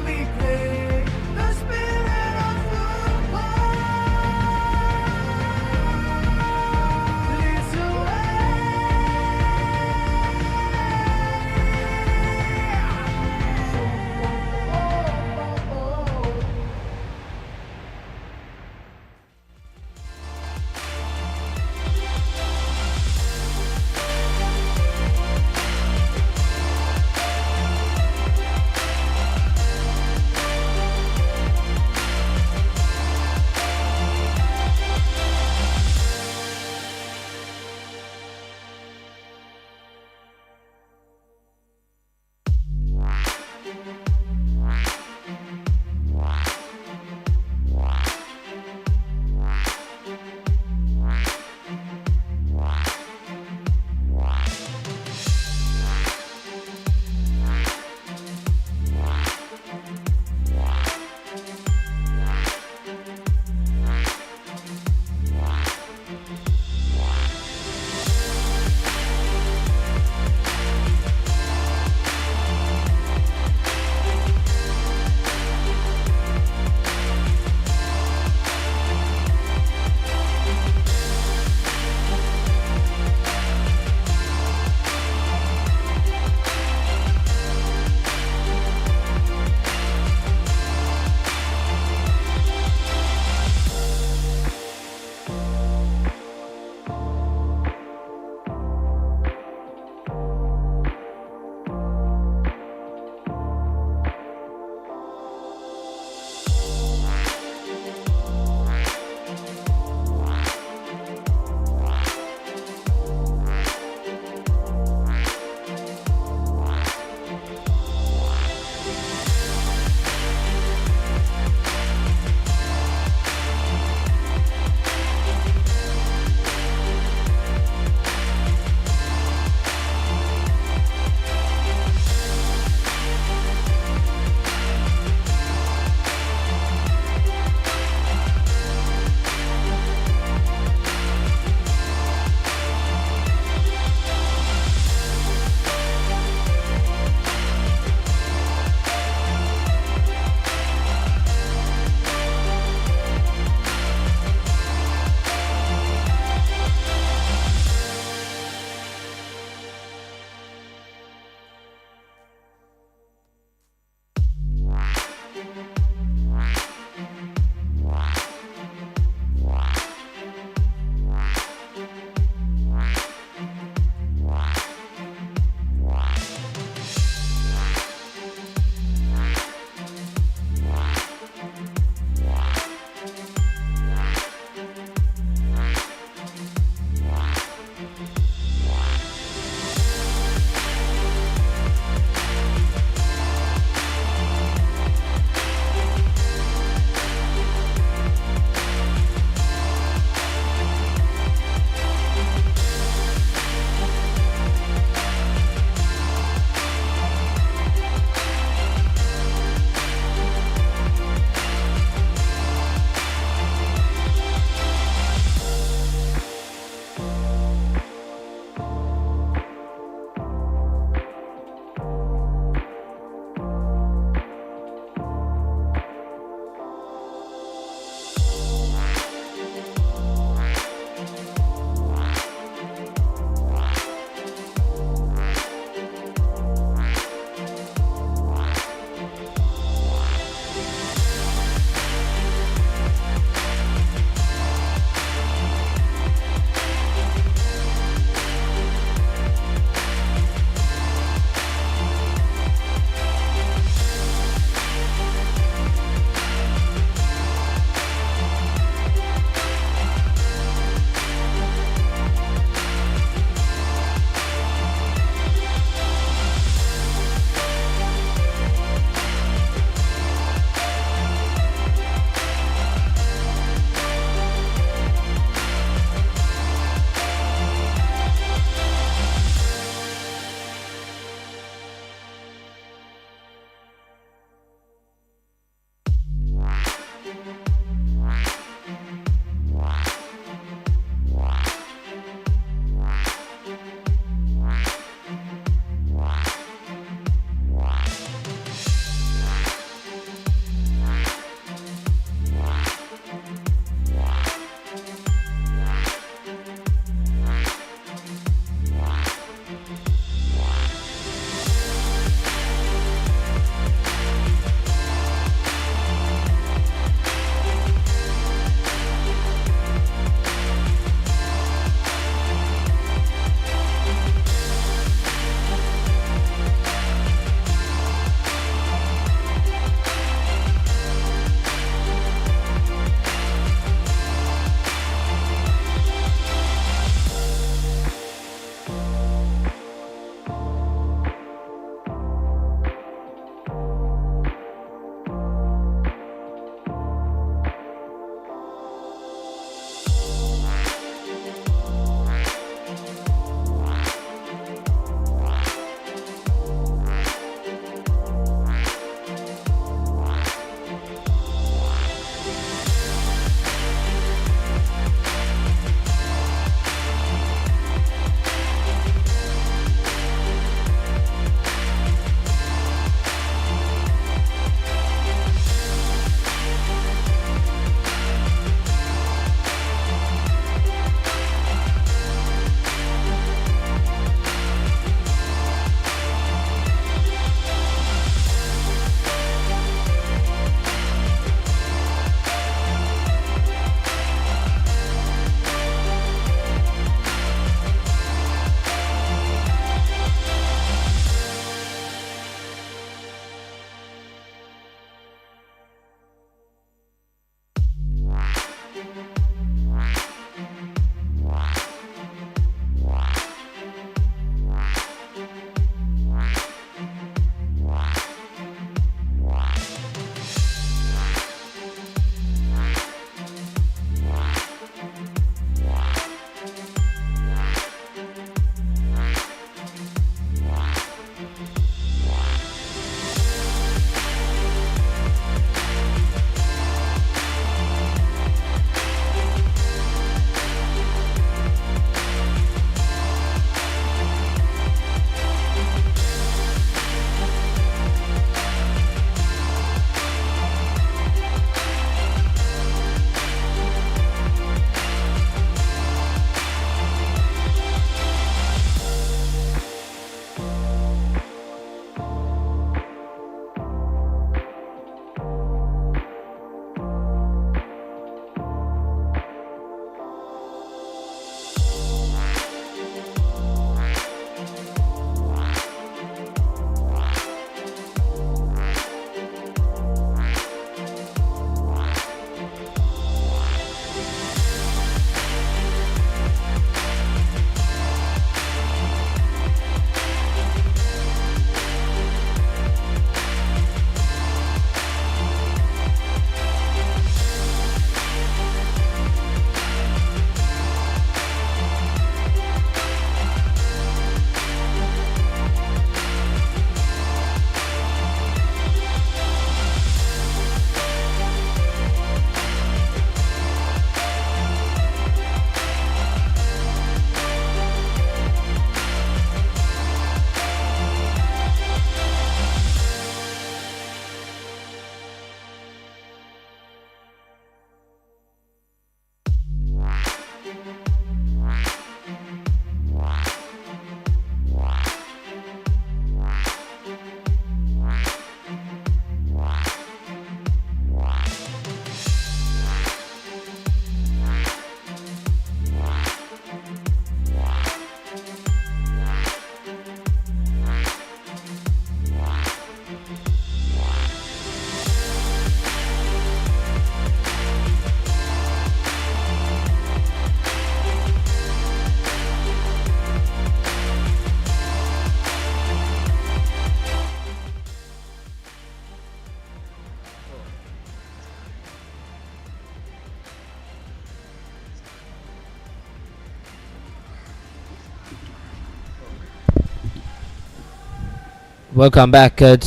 Welcome back to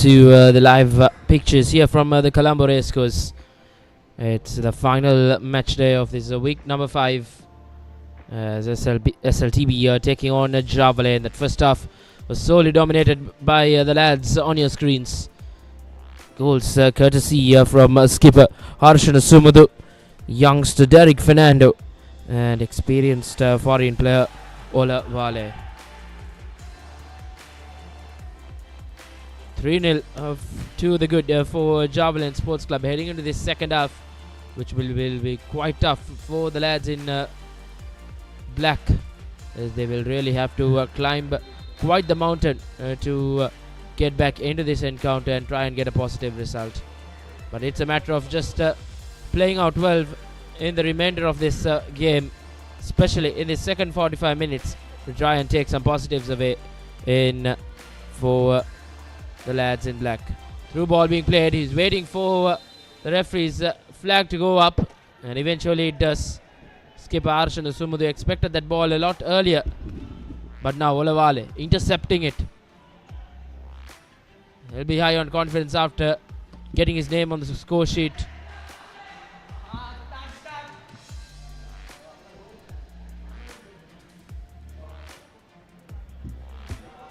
the live pictures here from the Colombo Racecourse. It's the final match day of this week number 5. As SLTB taking on Javelin. That first half was solely dominated by the lads on your screens. Goals courtesy from skipper Harshan Sumudu, youngster Derek Fernando, and experienced foreign player Ola Vale. 3-0 to the good for Javelin Sports Club heading into this second half, which will be quite tough for the lads in black, as they will really have to climb quite the mountain to get back into this encounter and try and get a positive result. But it's a matter of just playing out well in the remainder of this game, especially in the second 45 minutes, to try and take some positives away in for the lads in black. Through ball being played, he's waiting for the referee's flag to go up, and eventually it does. Skipper Arshan Sumudu expected that ball a lot earlier, but now Olavale intercepting it. He'll be high on confidence after getting his name on the score sheet.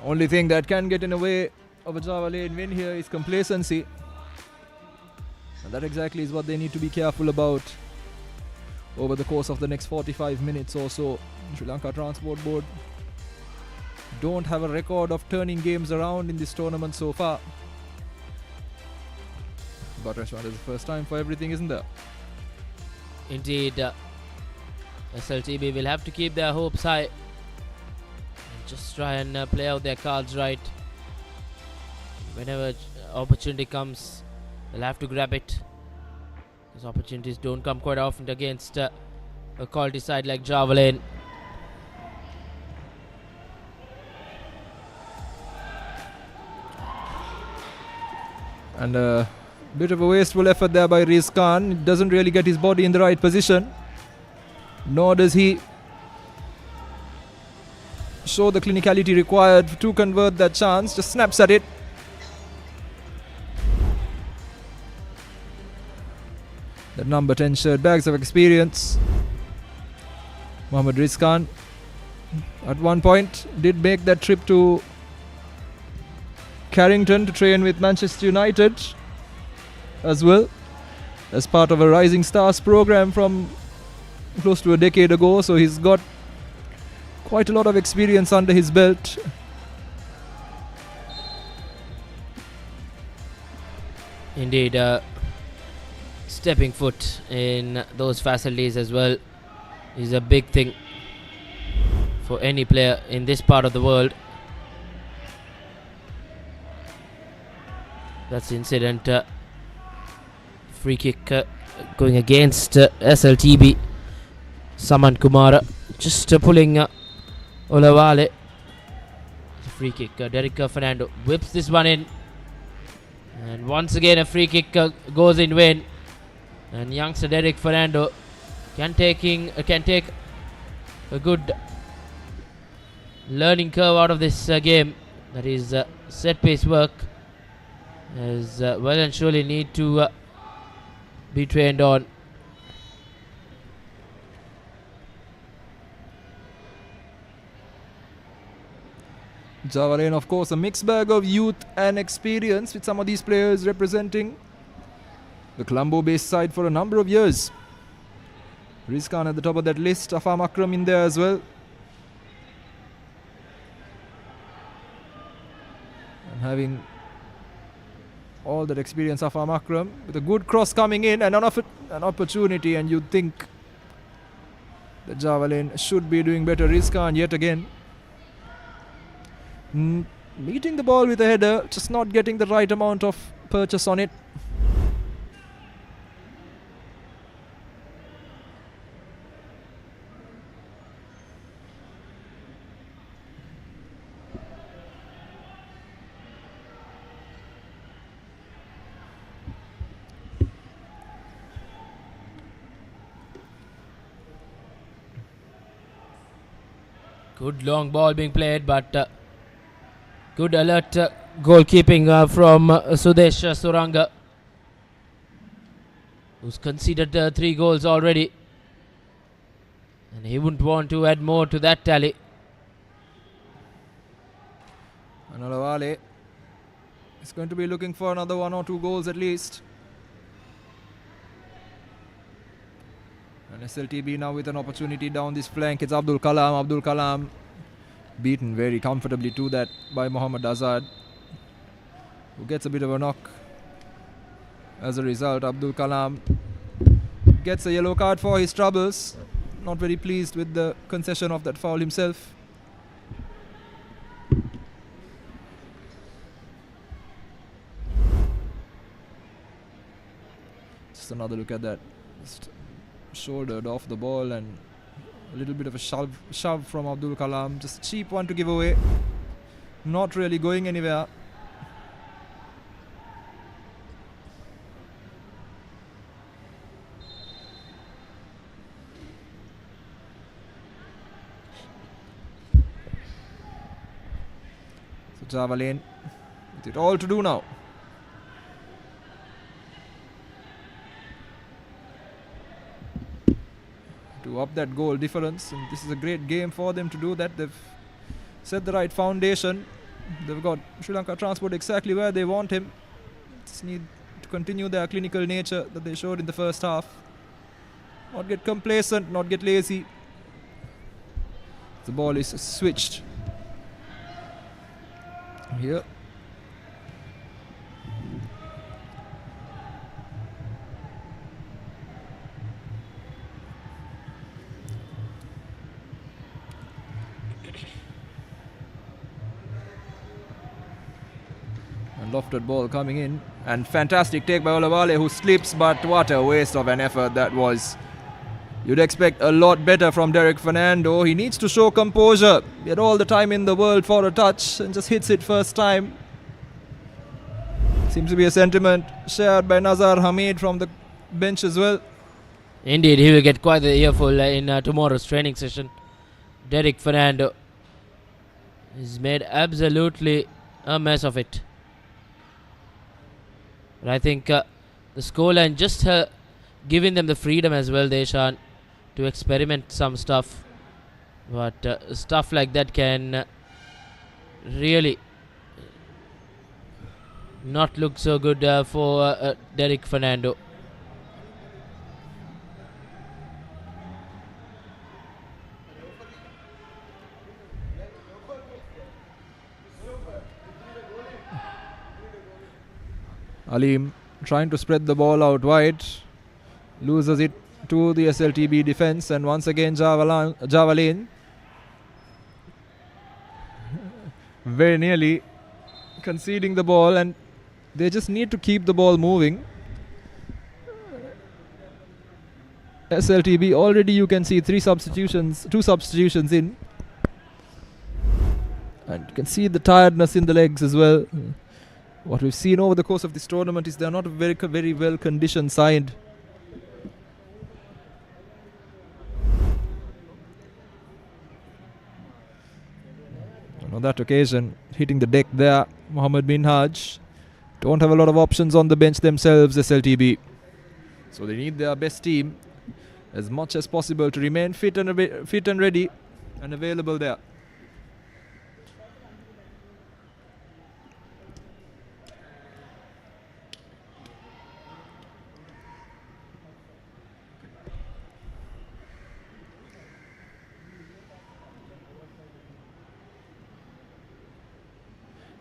Only thing that can get in the way of a Javelin win here is complacency. And that exactly is what they need to be careful about over the course of the next 45 minutes or so. Sri Lanka Transport Board don't have a record of turning games around in this tournament so far. But Rashwan, is the first time for everything, isn't there? Indeed, SLTB will have to keep their hopes high and just try and play out their cards right. Whenever opportunity comes, they'll have to grab it. These opportunities don't come quite often against a quality side like Javelin. And a bit of a wasteful effort there by Riz Khan. It doesn't really get his body in the right position, nor does he show the clinicality required to convert that chance. Just snaps at it. The number 10 shirt, bags of experience. Mohammad Riz Khan at one point did make that trip to Carrington to train with Manchester United as well, as part of a Rising Stars program from close to a decade ago. So he's got quite a lot of experience under his belt. Indeed, stepping foot in those facilities as well is a big thing for any player in this part of the world. That's the incident. Free kick going against SLTB. Saman Kumara just pulling Olavale. Free kick. Derek Fernando whips this one in, and once again a free kick goes in vain. And youngster Derek Fernando can take a good learning curve out of this game. That is set piece work, as well and surely need to be trained on. Javelin, of course, a mixed bag of youth and experience, with some of these players representing the Colombo-based side for a number of years. Riz Khan at the top of that list, Afam Akram in there as well. And having all that experience, Afam Akram, with a good cross coming in and an opportunity, and you'd think that Javelin should be doing better. Riz Khan yet again meeting the ball with a header, just not getting the right amount of purchase on it. Good long ball being played, but good alert goalkeeping from Sudesh Suranga, who's conceded 3 goals already, and he wouldn't want to add more to that tally. And Olavale is going to be looking for another 1 or 2 goals at least. And SLTB now with an opportunity down this flank. It's Abdul Kalam. Abdul Kalam beaten very comfortably to that by Mohammad Azad, who gets a bit of a knock. As a result, Abdul Kalam gets a yellow card for his troubles. Not very pleased with the concession of that foul himself. Just another look at that. Just shouldered off the ball and a little bit of a shove from Abdul Kalam. Just a cheap one to give away. Not really going anywhere. So Java Lane with it all to do now. To up that goal difference, and this is a great game for them to do that. They've set the right foundation. They've got Sri Lanka Transport exactly where they want him. Just need to continue their clinical nature that they showed in the first half. Not get complacent, not get lazy. The ball is switched here. Lofted ball coming in, and fantastic take by Olavale, who slips, but what a waste of an effort that was. You'd expect a lot better from Derek Fernando. He needs to show composure. He had all the time in the world for a touch and just hits it first time. Seems to be a sentiment shared by Nazar Hamid from the bench as well. Indeed, he will get quite the earful in tomorrow's training session. Derek Fernando has made absolutely a mess of it. But I think the scoreline just giving them the freedom as well, Deshan, to experiment some stuff. But stuff like that can really not look so good for Derek Fernando. Alim trying to spread the ball out wide, loses it to the SLTB defense, and once again Java Lane very nearly conceding the ball, and they just need to keep the ball moving. SLTB already, you can see 2 substitutions in, and you can see the tiredness in the legs as well. What we've seen over the course of this tournament is they're not a very well conditioned side. And on that occasion, hitting the deck there, Mohammad Minhaj. Don't have a lot of options on the bench themselves, SLTB. So they need their best team as much as possible to remain fit and ready and available there.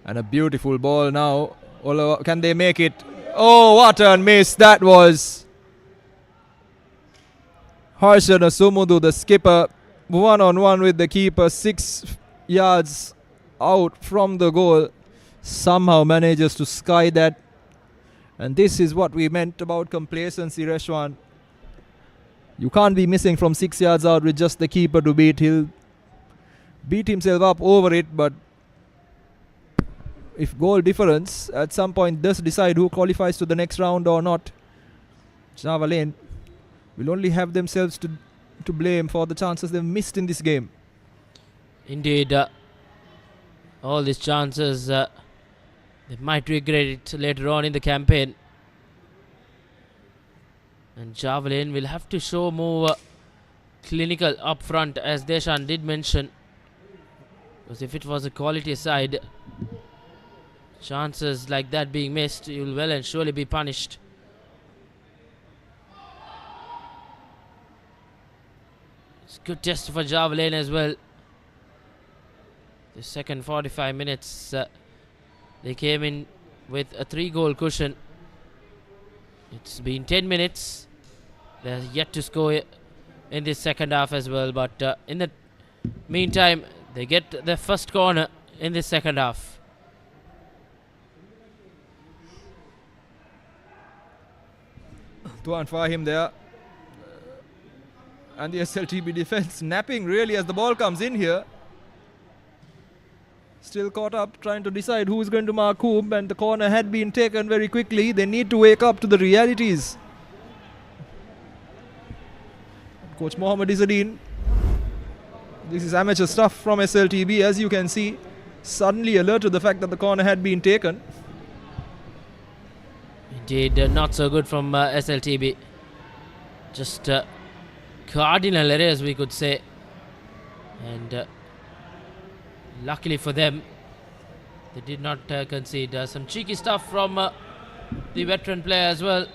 And a beautiful ball now. Can they make it? Oh, what a miss that was. Harshan Asumudu, the skipper, 1-on-1 with the keeper, 6 yards out from the goal. Somehow manages to sky that. And this is what we meant about complacency, Reshwan. You can't be missing from 6 yards out with just the keeper to beat. He'll beat himself up over it, but if goal difference at some point does decide who qualifies to the next round or not, Java Lane will only have themselves to blame for the chances they've missed in this game. Indeed, all these chances They might regret it later on in the campaign. And Javelin will have to show more clinical up front, as Deshan did mention. Because if it was a quality side, chances like that being missed, you will well and surely be punished. It's a good test for Javelin as well. The second 45 minutes, they came in with a 3-goal cushion. It's been 10 minutes. They're yet to score in this second half as well. But in the meantime, they get their first corner in this second half. Tuan Fahim there. And the SLTB defense napping really as the ball comes in here. Still caught up, trying to decide who is going to mark whom, and the corner had been taken very quickly. They need to wake up to the realities. Coach Mohammad Izzadeen. This is amateur stuff from SLTB, as you can see. Suddenly alert to the fact that the corner had been taken. Indeed, not so good from SLTB. Just cardinal errors, we could say. And luckily for them, they did not concede. Some cheeky stuff from the veteran player as well.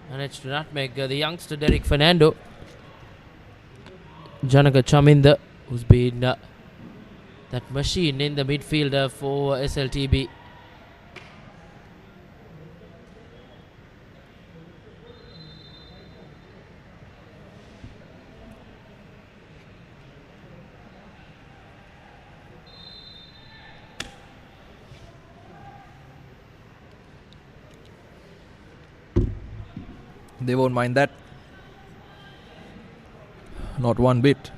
Managed to nutmeg the youngster Derek Fernando. Janaka Chaminda, who's been that machine in the midfielder for SLTB. They won't mind that. Not one bit.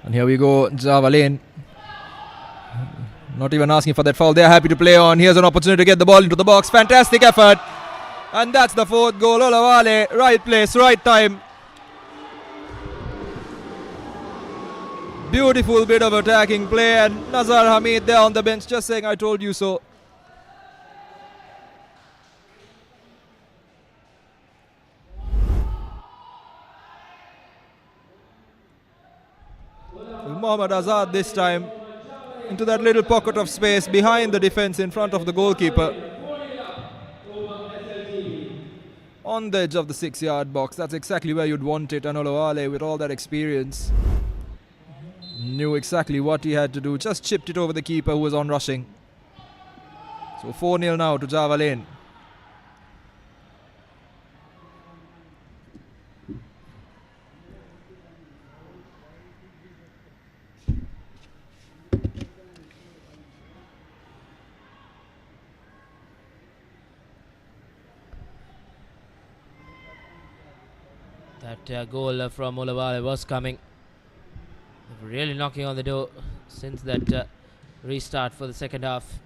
And here we go, Javelin. Not even asking for that foul. They're happy to play on. Here's an opportunity to get the ball into the box. Fantastic effort. And that's the 4th goal. Olawale, right place, right time. Beautiful bit of attacking play, and Nazar Hamid there on the bench just saying, I told you so. Mohammad Azad this time into that little pocket of space behind the defense in front of the goalkeeper. On the edge of the 6-yard box. That's exactly where you'd want it. And Olawale, with all that experience, knew exactly what he had to do. Just chipped it over the keeper who was on rushing. So 4-0 now to Javelin. That goal from Olawale was coming. Really knocking on the door since that restart for the second half.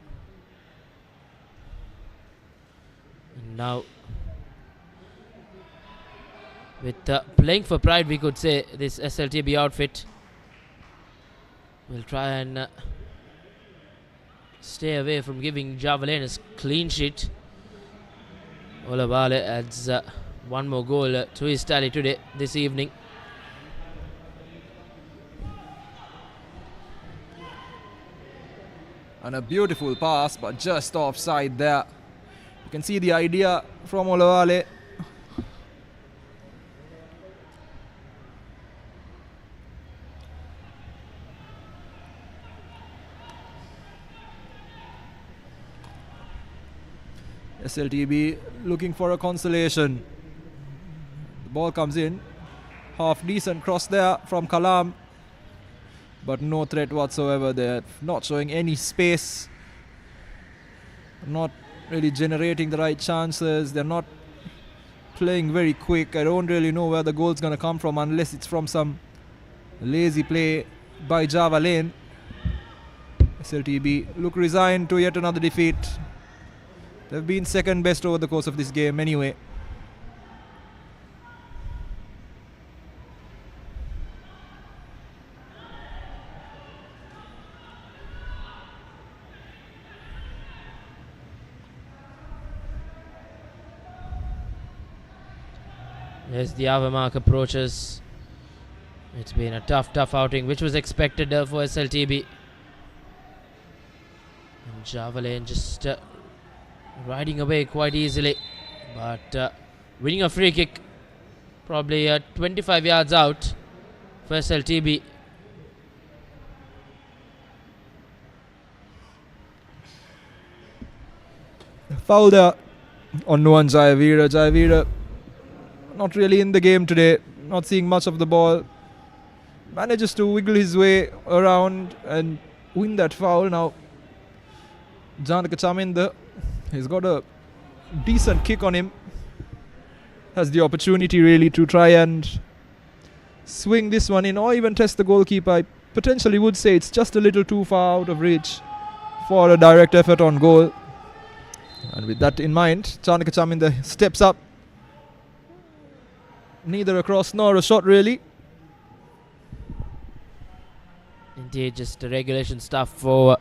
And now, with playing for pride, we could say, this SLTB outfit will try and stay away from giving Javelin a clean sheet. Olawale adds one more goal to his tally today, this evening. And a beautiful pass, but just offside there. You can see the idea from Olawale. SLTB looking for a consolation. The ball comes in. Half decent cross there from Kalam. But no threat whatsoever there. Not showing any space. Not really generating the right chances. They're not playing very quick. I don't really know where the goal's going to come from unless it's from some lazy play by Javelin. SLTB look resigned to yet another defeat. They've been second best over the course of this game anyway. As the hour mark approaches, it's been a tough outing, which was expected for SLTB. And Javelin just riding away quite easily, but winning a free kick, probably 25 yards out for SLTB. Foul there on Nuan Jayavira. Jayavira not really in the game today, not seeing much of the ball. Manages to wiggle his way around and win that foul. Now Janaka Chaminda, he's got a decent kick on him. Has the opportunity really to try and swing this one in or even test the goalkeeper. I potentially would say it's just a little too far out of reach for a direct effort on goal. And with that in mind, Janaka Chaminda steps up. Neither a cross nor a shot really. Indeed, just regulation stuff for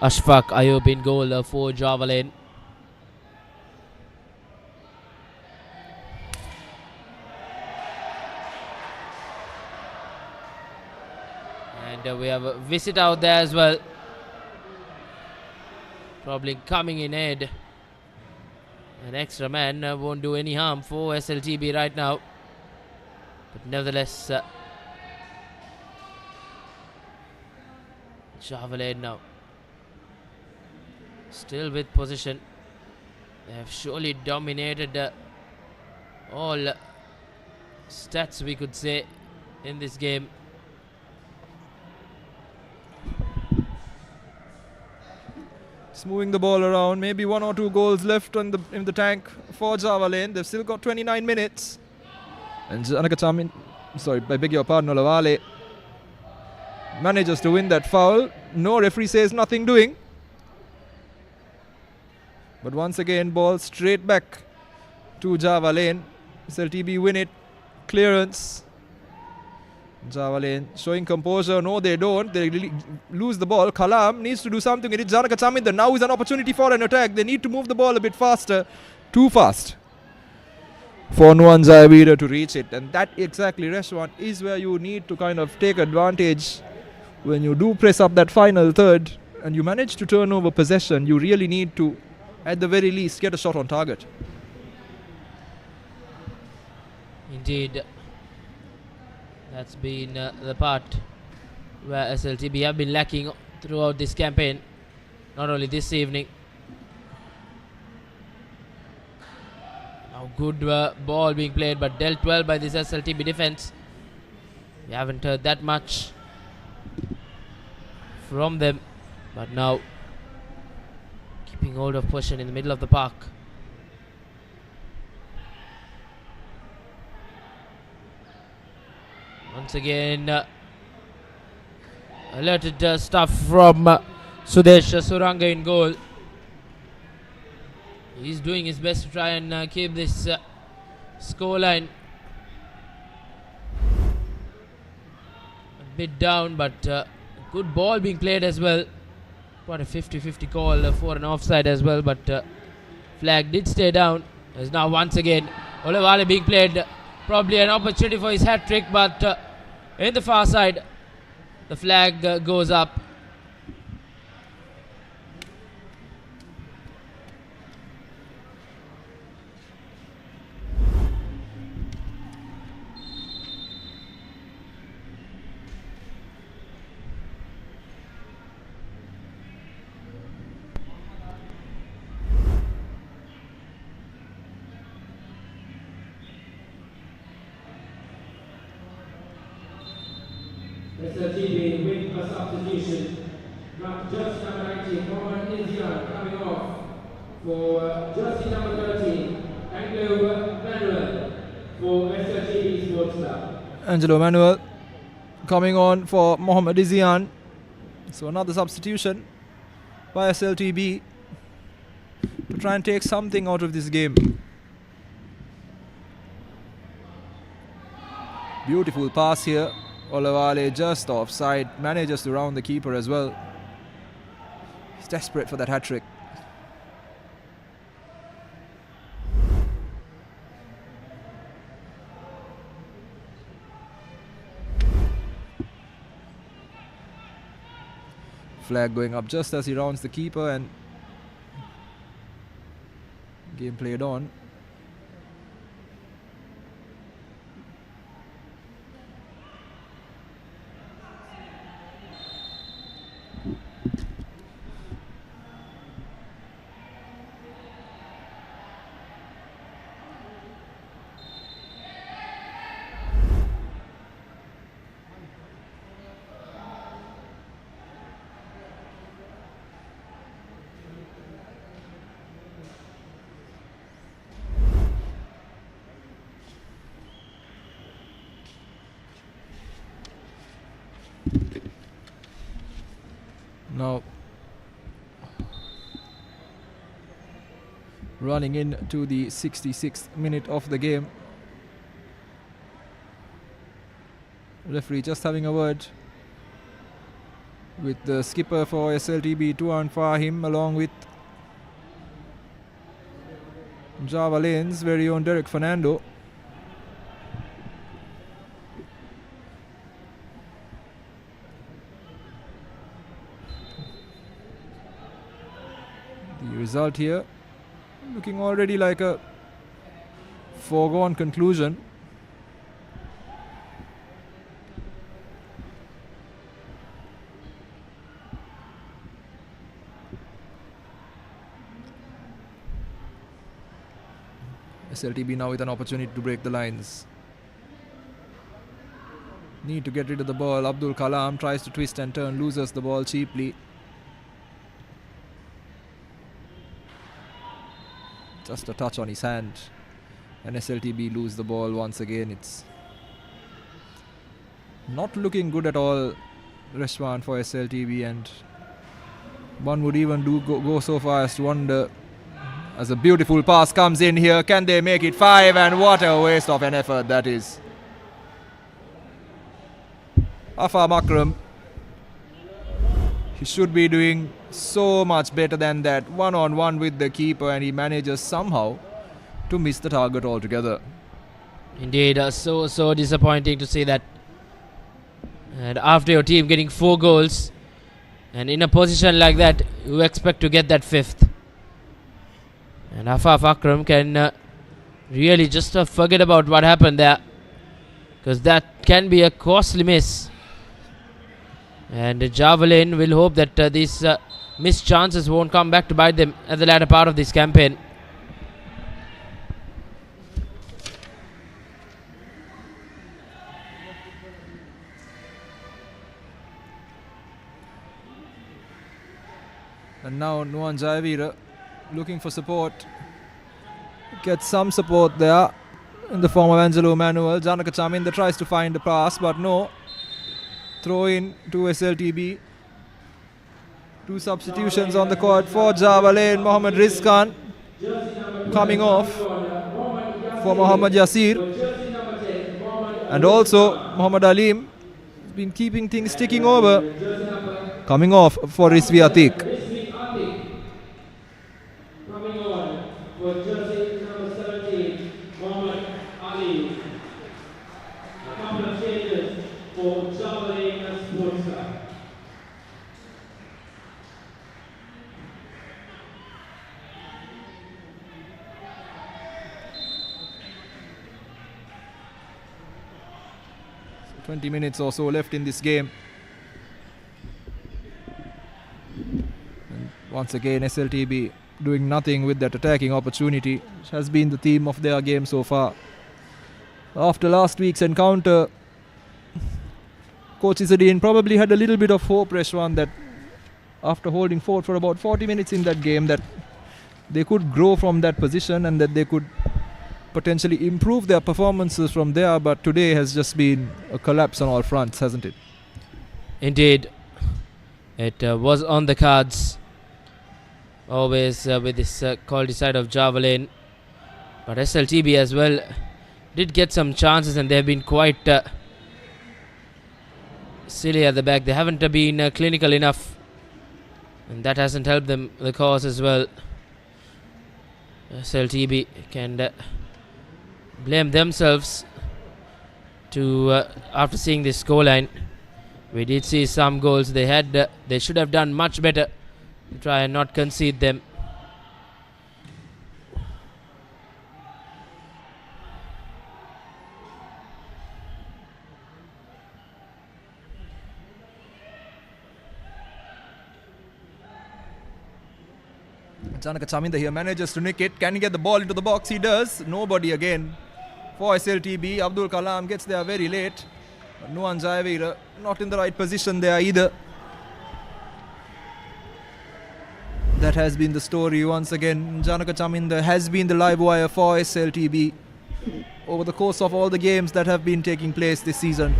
Ashfaq Ayub in goal for Javelin. And we have a visit out there as well. Probably coming in aid. An extra man won't do any harm for SLTB right now. But nevertheless, Javelin now still with position. They have surely dominated all stats, we could say, in this game. Just moving the ball around. Maybe 1 or 2 goals left in the tank for Javelin. They've still got 29 minutes. And Janaka Chaminda, I beg your pardon, Olavale manages to win that foul. No referee says nothing doing. But once again, ball straight back to Javelin. SLTB win it. Clearance. Javelin showing composure. No, they don't. They really lose the ball. Kalam needs to do something with it. Janaka Chaminda now is an opportunity for an attack. They need to move the ball a bit faster. Too fast for Nuan Jayavira to reach it. And that exactly, Reshwan, is where you need to kind of take advantage. When you do press up that final third and you manage to turn over possession, you really need to, at the very least, get a shot on target. Indeed, that's been the part where SLTB have been lacking throughout this campaign, not only this evening. Now good ball being played, but dealt well by this SLTB defense. We haven't heard that much from them, but now keeping hold of possession in the middle of the park. Once again, alerted stuff from Sudesh Suranga in goal. He's doing his best to try and keep this scoreline a bit down, but good ball being played as well. Quite a 50-50 call for an offside as well, but flag did stay down. As now once again Olawale being played, probably an opportunity for his hat trick, but in the far side the flag goes up. SLTB with a substitution. Not just number 19, Mohamed Izyan coming off for jersey number 13, Anglo Manuel for SLTB Sports Club. Angelo Manuel coming on for Mohamed Izyan. So another substitution by SLTB to try and take something out of this game. Beautiful pass here. Olavale just offside, manages to round the keeper as well. He's desperate for that hat-trick. flag going up just as he rounds the keeper, and game played on. Now running into the 66th minute of the game. Referee just having a word with the skipper for SLTB, Tuan Fahim, along with Java Lane's very own Derek Fernando. The result here looking already like a foregone conclusion. SLTB now with an opportunity to break the lines. Need to get rid of the ball. Abdul Kalam tries to twist and turn, loses the ball cheaply. Just a touch on his hand, and SLTB lose the ball once again. It's not looking good at all, Reshwan, for SLTB, and one would even go so far as to wonder, as a beautiful pass comes in here, can they make it 5? And what a waste of an effort that is. Afam Akram, he should be doing so much better than that, one-on-one with the keeper, and he manages somehow to miss the target altogether. Indeed, so disappointing to see that. And after your team getting 4 goals, and in a position like that, you expect to get that 5th. And Afaf Akram can really just forget about what happened there, because that can be a costly miss. And Javelin will hope that these missed chances won't come back to bite them at the latter part of this campaign. And now Nuan Jayavira looking for support. Gets some support there in the form of Angelo Manuel. Janaka Chaminda tries to find the pass, but no. Throw in to SLTB. 2 substitutions on the court for Java Lane. Mohammad Rizkan coming off for Mohammad Yasir. And also Mohammad Alim has been keeping things ticking over. Coming off for Rizvi Atik. So 20 minutes or so left in this game. And once again SLTB doing nothing with that attacking opportunity, which has been the theme of their game so far. After last week's encounter, Coach Isadine probably had a little bit of hope, Reshwan, that after holding fort for about 40 minutes in that game, that they could grow from that position and that they could potentially improve their performances from there. But today has just been a collapse on all fronts, hasn't it? Indeed, it was on the cards always with this quality side of Javelin, but SLTB as well did get some chances, and they have been quite silly at the back. They haven't been clinical enough, and that hasn't helped them the cause as well. SLTB can blame themselves to after seeing this scoreline. We did see some goals. They should have done much better to try and not concede them. Janaka Chaminda here manages to nick it. Can he get the ball into the box? He does. Nobody again for SLTB. Abdul Kalam gets there very late. But Nuan Jayavira not in the right position there either. That has been the story once again. Janaka Chaminda has been the live wire for SLTB over the course of all the games that have been taking place this season.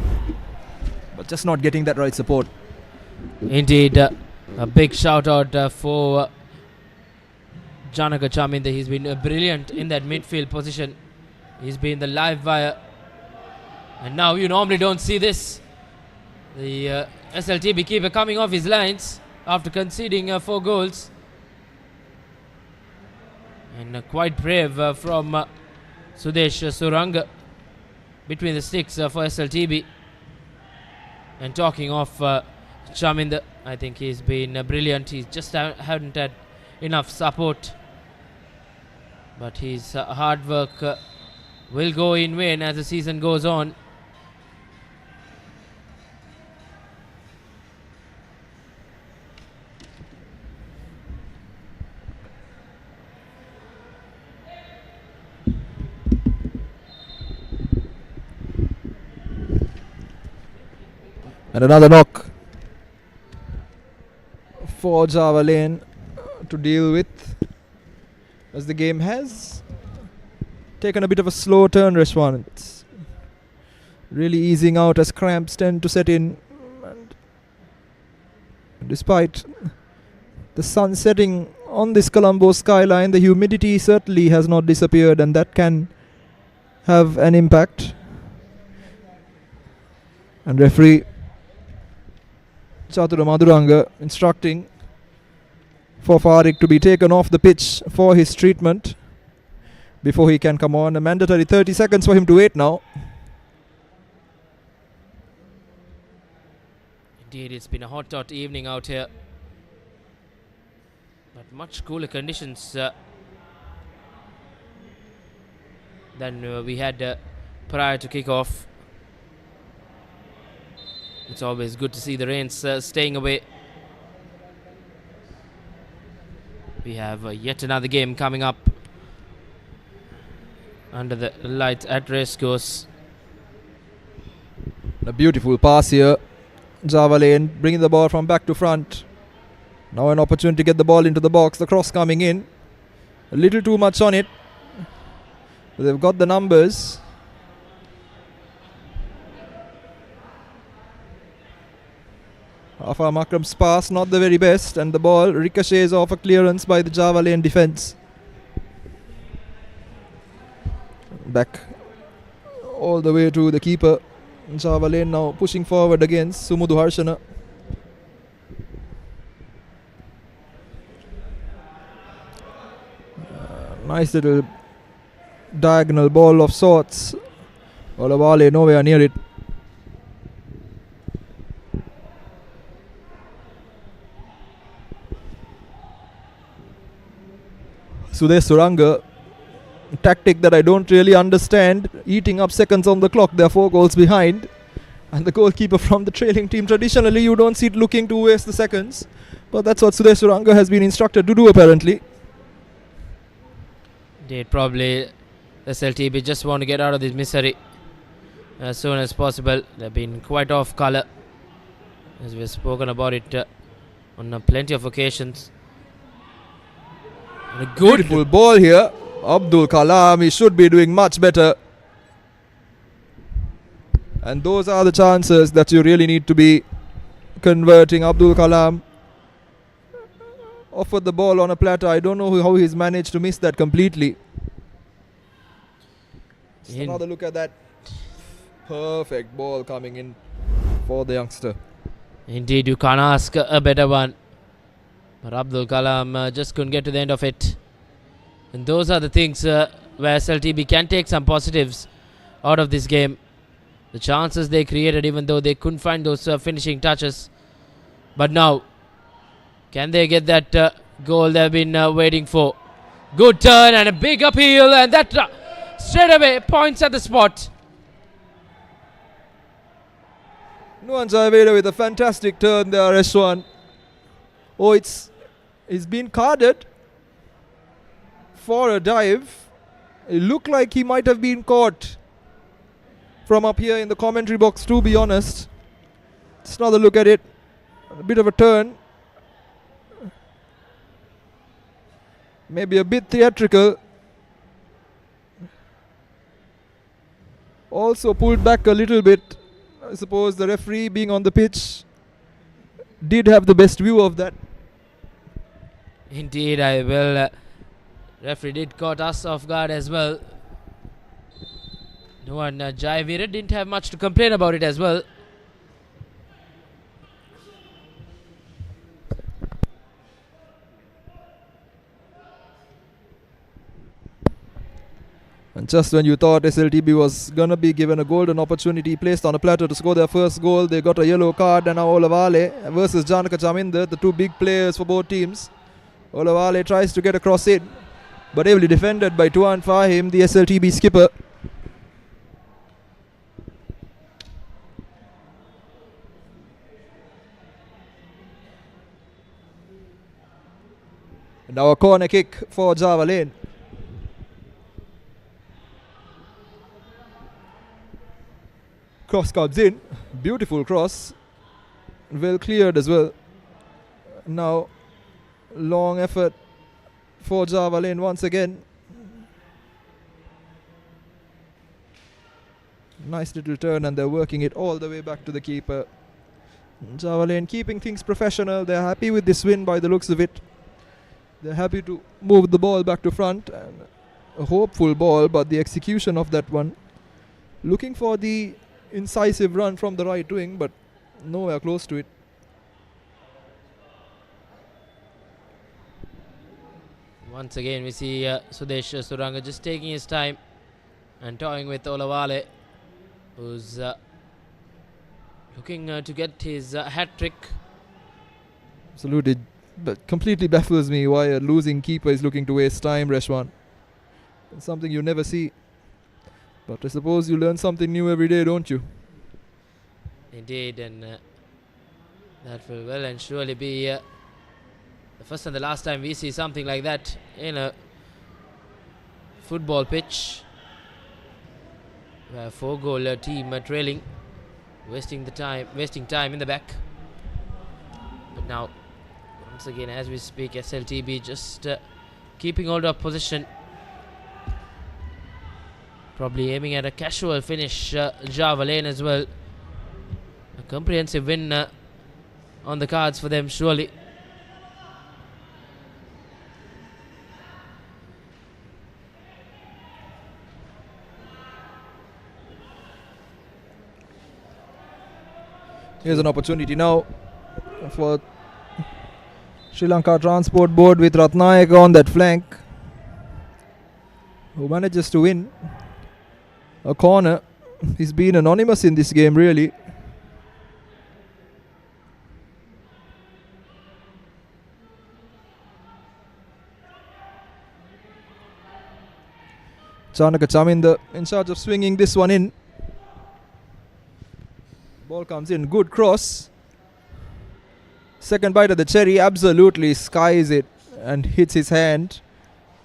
But just not getting that right support. Indeed, a big shout out for Janaka Chaminda. He's been brilliant in that midfield position. He's been the live wire. And now you normally don't see this. The SLTB keeper coming off his lines after conceding 4 goals. And quite brave from Sudesh Suranga between the sticks for SLTB. And talking of Chaminda, I think he's been brilliant. He just hadn't had enough support. But his hard work will go in vain as the season goes on. And another knock for Java Lane to deal with, as the game has taken a bit of a slow turn, Reshwan. It's really easing out as cramps tend to set in. And despite the sun setting on this Colombo skyline, the humidity certainly has not disappeared, and that can have an impact. And referee Chatura Maduranga instructing for Farik to be taken off the pitch for his treatment before he can come on. A mandatory 30 seconds for him to wait now. Indeed, it's been a hot evening out here. But much cooler conditions than we had prior to kick-off. It's always good to see the rains staying away. We have yet another game coming up under the lights at Racecourse. A beautiful pass here. Java Lane bringing the ball from back to front. Now an opportunity to get the ball into the box. The cross coming in. A little too much on it. But they've got the numbers. Afar Makram's pass not the very best, and the ball ricochets off a clearance by the Java Lane defence. Back all the way to the keeper. Java Lane now pushing forward against Sumudu Harshana. Nice little diagonal ball of sorts. Olavale nowhere near it. Sudesh Suranga, tactic that I don't really understand, eating up seconds on the clock. They're 4 goals behind, and the goalkeeper from the trailing team, traditionally you don't see it looking to waste the seconds, but that's what Sudesh Suranga has been instructed to do apparently. Indeed, probably SLTB just want to get out of this misery as soon as possible. They've been quite off colour, as we've spoken about it on plenty of occasions. And a good Beautiful ball here. Abdul Kalam, he should be doing much better. And those are the chances that you really need to be converting. Abdul Kalam offered the ball on a platter. I don't know how he's managed to miss that completely. Just another look at that. Perfect ball coming in for the youngster. Indeed, you can't ask a better one. But Abdul Kalam just couldn't get to the end of it. And those are the things where SLTB can take some positives out of this game. the chances they created, even though they couldn't find those finishing touches. But now, can they get that goal they've been waiting for? Good turn and a big appeal, and that straight away points at the spot. Nuan Javeda with a fantastic turn there, Reshwan. Oh, he's been carded for a dive. It looked like he might have been caught from up here in the commentary box, to be honest. Just another look at it. A bit of a turn. Maybe a bit theatrical. Also pulled back a little bit. I suppose the referee, being on the pitch, did have the best view of that. Indeed, referee did caught us off guard as well. No one, Jayavira didn't have much to complain about it as well. And just when you thought SLTB was going to be given a golden opportunity, placed on a platter to score their first goal, they got a yellow card. And now Olavale versus Janaka Chaminda, the two big players for both teams. Olavale tries to get across it, but heavily defended by Tuan Fahim, the SLTB skipper. And now a corner kick for Java Lane. Cross comes in. Beautiful cross. Well cleared as well. Now long effort for Java Lane once again. Nice little turn, and they're working it all the way back to the keeper. Java Lane keeping things professional. They're happy with this win by the looks of it. They're happy to move the ball back to front. And a hopeful ball, but the execution of that one. Looking for the incisive run from the right wing, but nowhere close to it. Once again, we see Sudesh Suranga just taking his time and toying with Olavale, who's looking to get his hat trick. Absolutely, but completely baffles me why a losing keeper is looking to waste time, Reshwan. It's something you never see. But I suppose you learn something new every day, don't you? Indeed, and that will well and surely be the first and the last time we see something like that in a football pitch. A 4-goal team trailing, wasting time in the back. But now, once again, as we speak, SLTB just keeping hold of position. Probably aiming at a casual finish, Java Lane as well. A comprehensive win on the cards for them, surely. Here's an opportunity now for Sri Lanka Transport Board with Ratnayaka on that flank, who manages to win a corner. He's been anonymous in this game, really. Chanaka Chaminda in charge of swinging this one in. Ball comes in, good cross. Second bite of the cherry, absolutely skies it and hits his hand.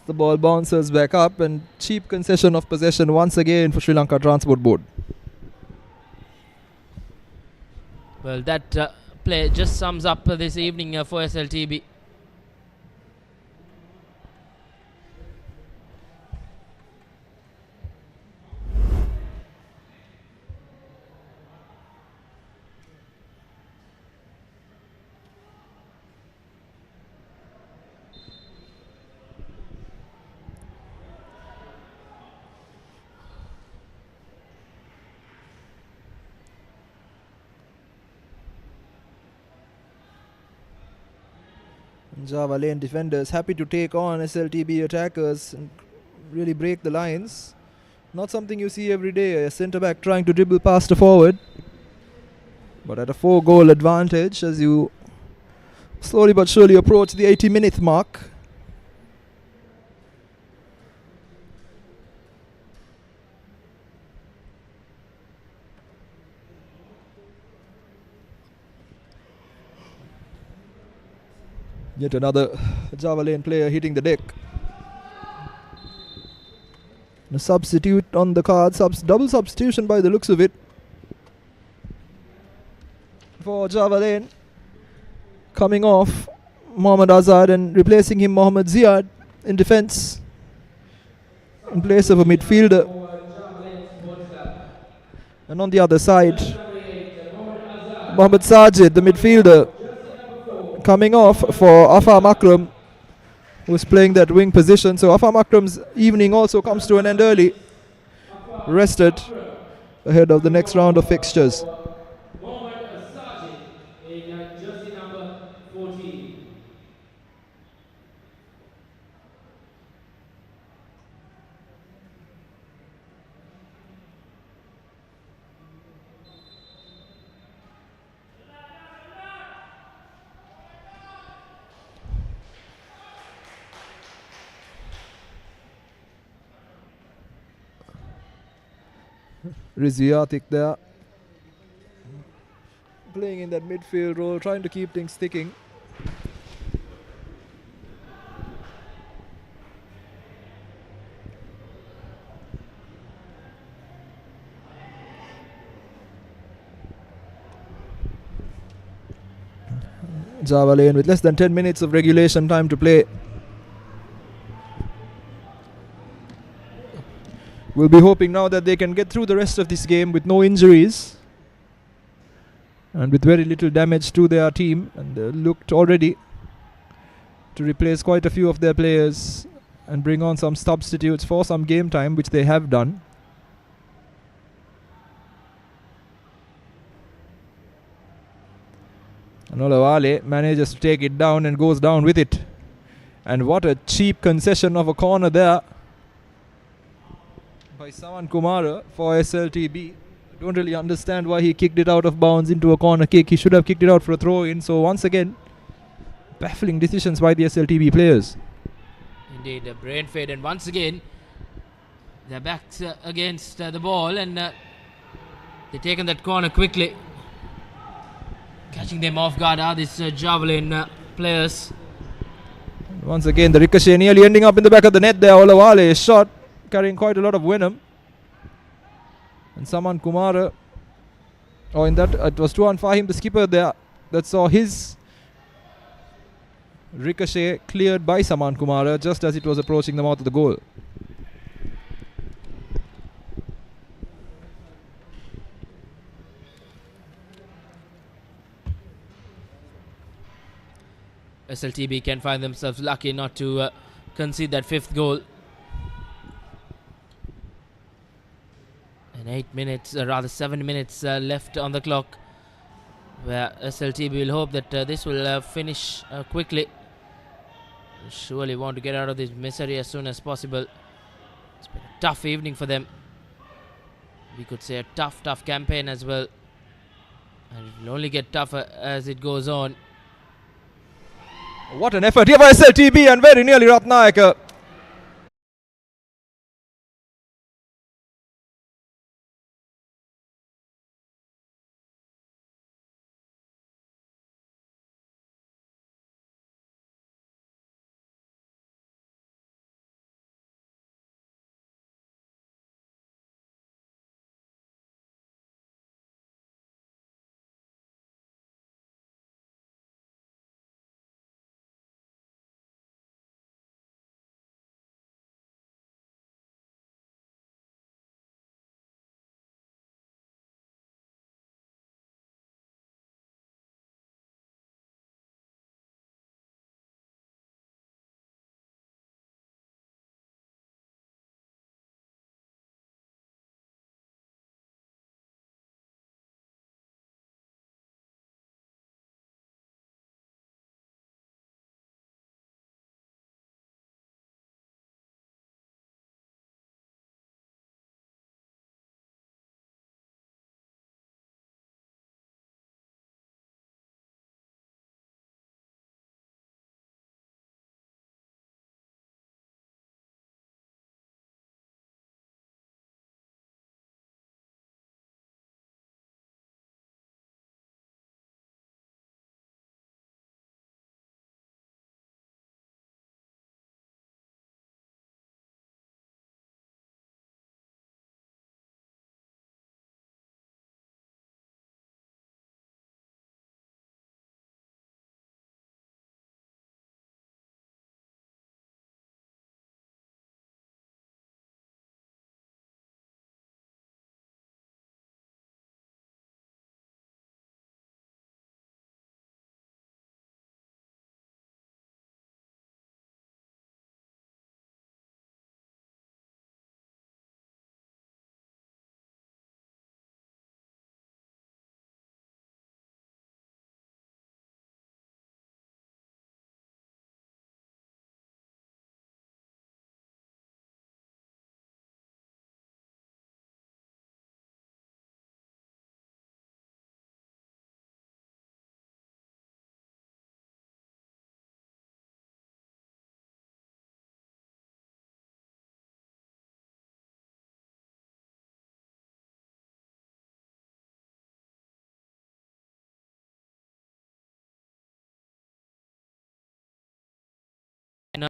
The ball bounces back up, and cheap concession of possession once again for Sri Lanka Transport Board. Well, that play just sums up this evening for SLTB. Java Lane defenders happy to take on SLTB attackers and really break the lines. Not something you see every day, a centre-back trying to dribble past a forward. But at a 4-goal advantage as you slowly but surely approach the 80-minute mark. Yet another Java Lane player hitting the deck. A substitute on the card, double substitution by the looks of it for Java Lane. Coming off Mohammad Azad and replacing him Mohammad Ziad in defence in place of a midfielder. And on the other side, Mohammad Sajid, the midfielder, coming off for Afam Akram, who's playing that wing position. So Afam Akram's evening also comes to an end early, rested ahead of the next round of fixtures. Rizviatik there, playing in that midfield role, trying to keep things ticking. Java Lane with less than 10 minutes of regulation time to play. We'll be hoping now that they can get through the rest of this game with no injuries and with very little damage to their team. And they looked already to replace quite a few of their players and bring on some substitutes for some game time, which they have done. And Olawale manages to take it down and goes down with it. And what a cheap concession of a corner there by Saman Kumara for SLTB. I don't really understand why he kicked it out of bounds into a corner kick. He should have kicked it out for a throw in. So once again, baffling decisions by the SLTB players. Indeed, a brain fade, and once again their backs against the ball, and they've taken that corner quickly. Catching them off guard are these Javelin players. Once again, the ricochet nearly ending up in the back of the net there. Olawale shot carrying quite a lot of venom. And Saman Kumara, in that it was Tuan Fahim, the skipper there, that saw his ricochet cleared by Saman Kumara just as it was approaching the mouth of the goal. SLTB can find themselves lucky not to concede that fifth goal. And 8 minutes, rather 7 minutes left on the clock, where SLTB will hope that this will finish quickly. Surely want to get out of this misery as soon as possible. It's been a tough evening for them. We could say a tough campaign as well. And it will only get tougher as it goes on. What an effort here by SLTB, and very nearly Ratnayaka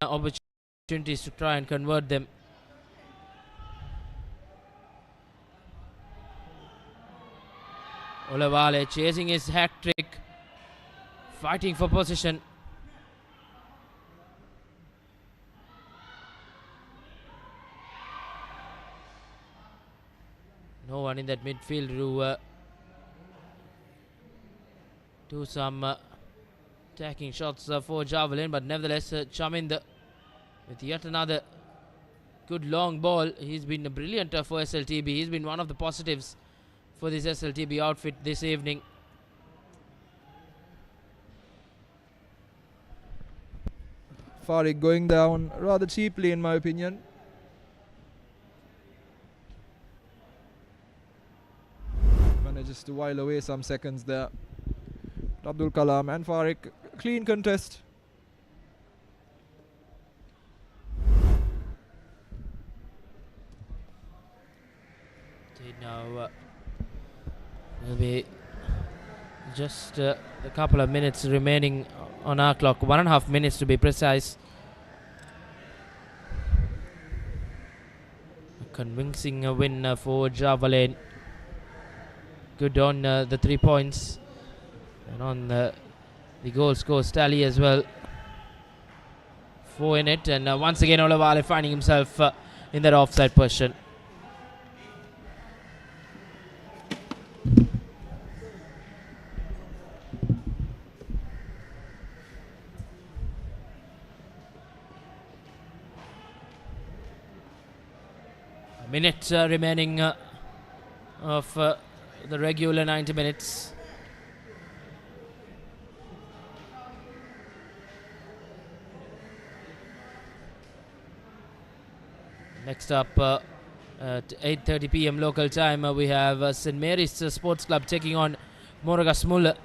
opportunities to try and convert them. Olawale chasing his hat trick, fighting for position. No one in that midfield to do some attacking shots for Javelin, but nevertheless Chaminda with yet another good long ball. He's been brilliant for SLTB. He's been one of the positives for this SLTB outfit this evening. Farik going down rather cheaply in my opinion. Manages to while away some seconds there. Abdul Kalam and Farik, clean contest. Now will be just a couple of minutes remaining on our clock, 1.5 minutes to be precise. A convincing win for Javelin. Good on the 3 points and on the goal score tally as well. 4 in it, and once again Olawale finding himself in that offside position. A minute remaining of the regular 90 minutes. Next up at 8:30 p.m. local time, we have St. Mary's Sports Club taking on Moragasmulla.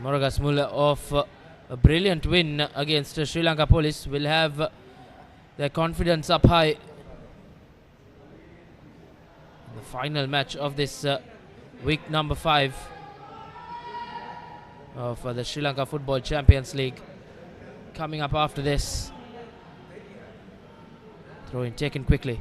Moragasmulla off a brilliant win against Sri Lanka Police will have their confidence up high. The final match of this week number 5 of the Sri Lanka Football Champions League coming up after this. Throw in taken quickly.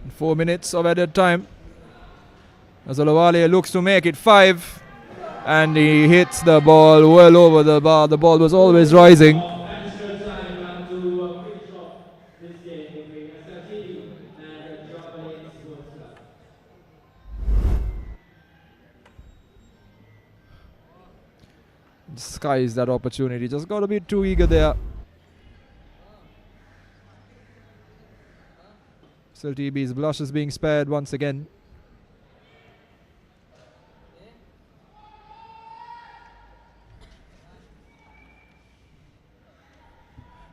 And 4 minutes of added time. As Olawale looks to make it 5, and he hits the ball well over the bar. The ball was always rising. Additional time to finish off this game between SLTB and Javelin Sports Club. Skies that opportunity. Just got a bit too eager there. SLTB's blush is being spared once again.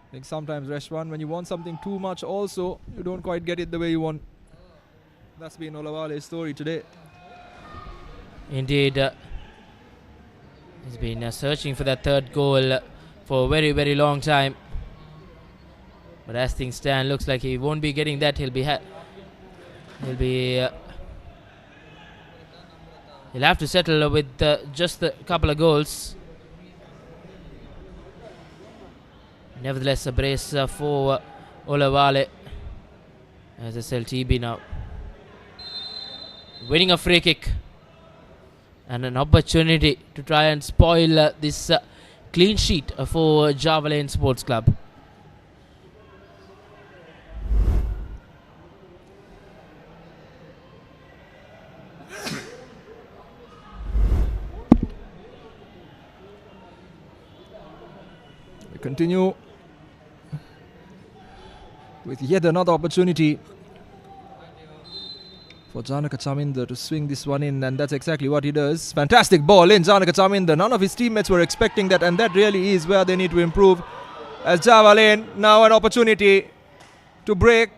I think sometimes, Reshwan, when you want something too much also, you don't quite get it the way you want. That's been Olawale's story today. Indeed, he's been searching for that third goal for a very, very long time. But as things stand, looks like he won't be getting that. He'll have to settle with just a couple of goals. Nevertheless, a brace for Olawale as SLTB now winning a free kick and an opportunity to try and spoil this clean sheet for Javelin Sports Club. We continue with yet another opportunity for Janaka Chaminda to swing this one in, and that's exactly what he does. Fantastic ball in, Janaka Chaminda. None of his teammates were expecting that, and that really is where they need to improve. As Javelin, now an opportunity to break.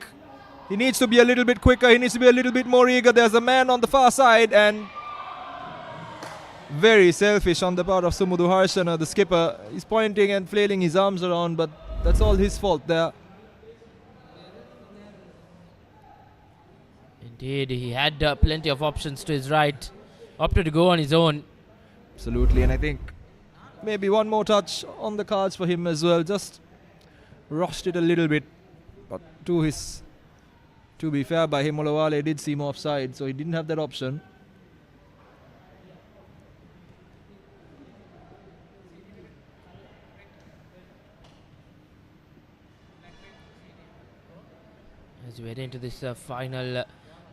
He needs to be a little bit quicker, he needs to be a little bit more eager. There's a man on the far side, and very selfish on the part of Sumudu Harshana, the skipper. He's pointing and flailing his arms around, but that's all his fault there. Indeed, he had plenty of options to his right. Opted to go on his own. Absolutely, and I think maybe one more touch on the cards for him as well. Just rushed it a little bit, but to be fair by him, Olawale did seem offside, so he didn't have that option. As we head into this final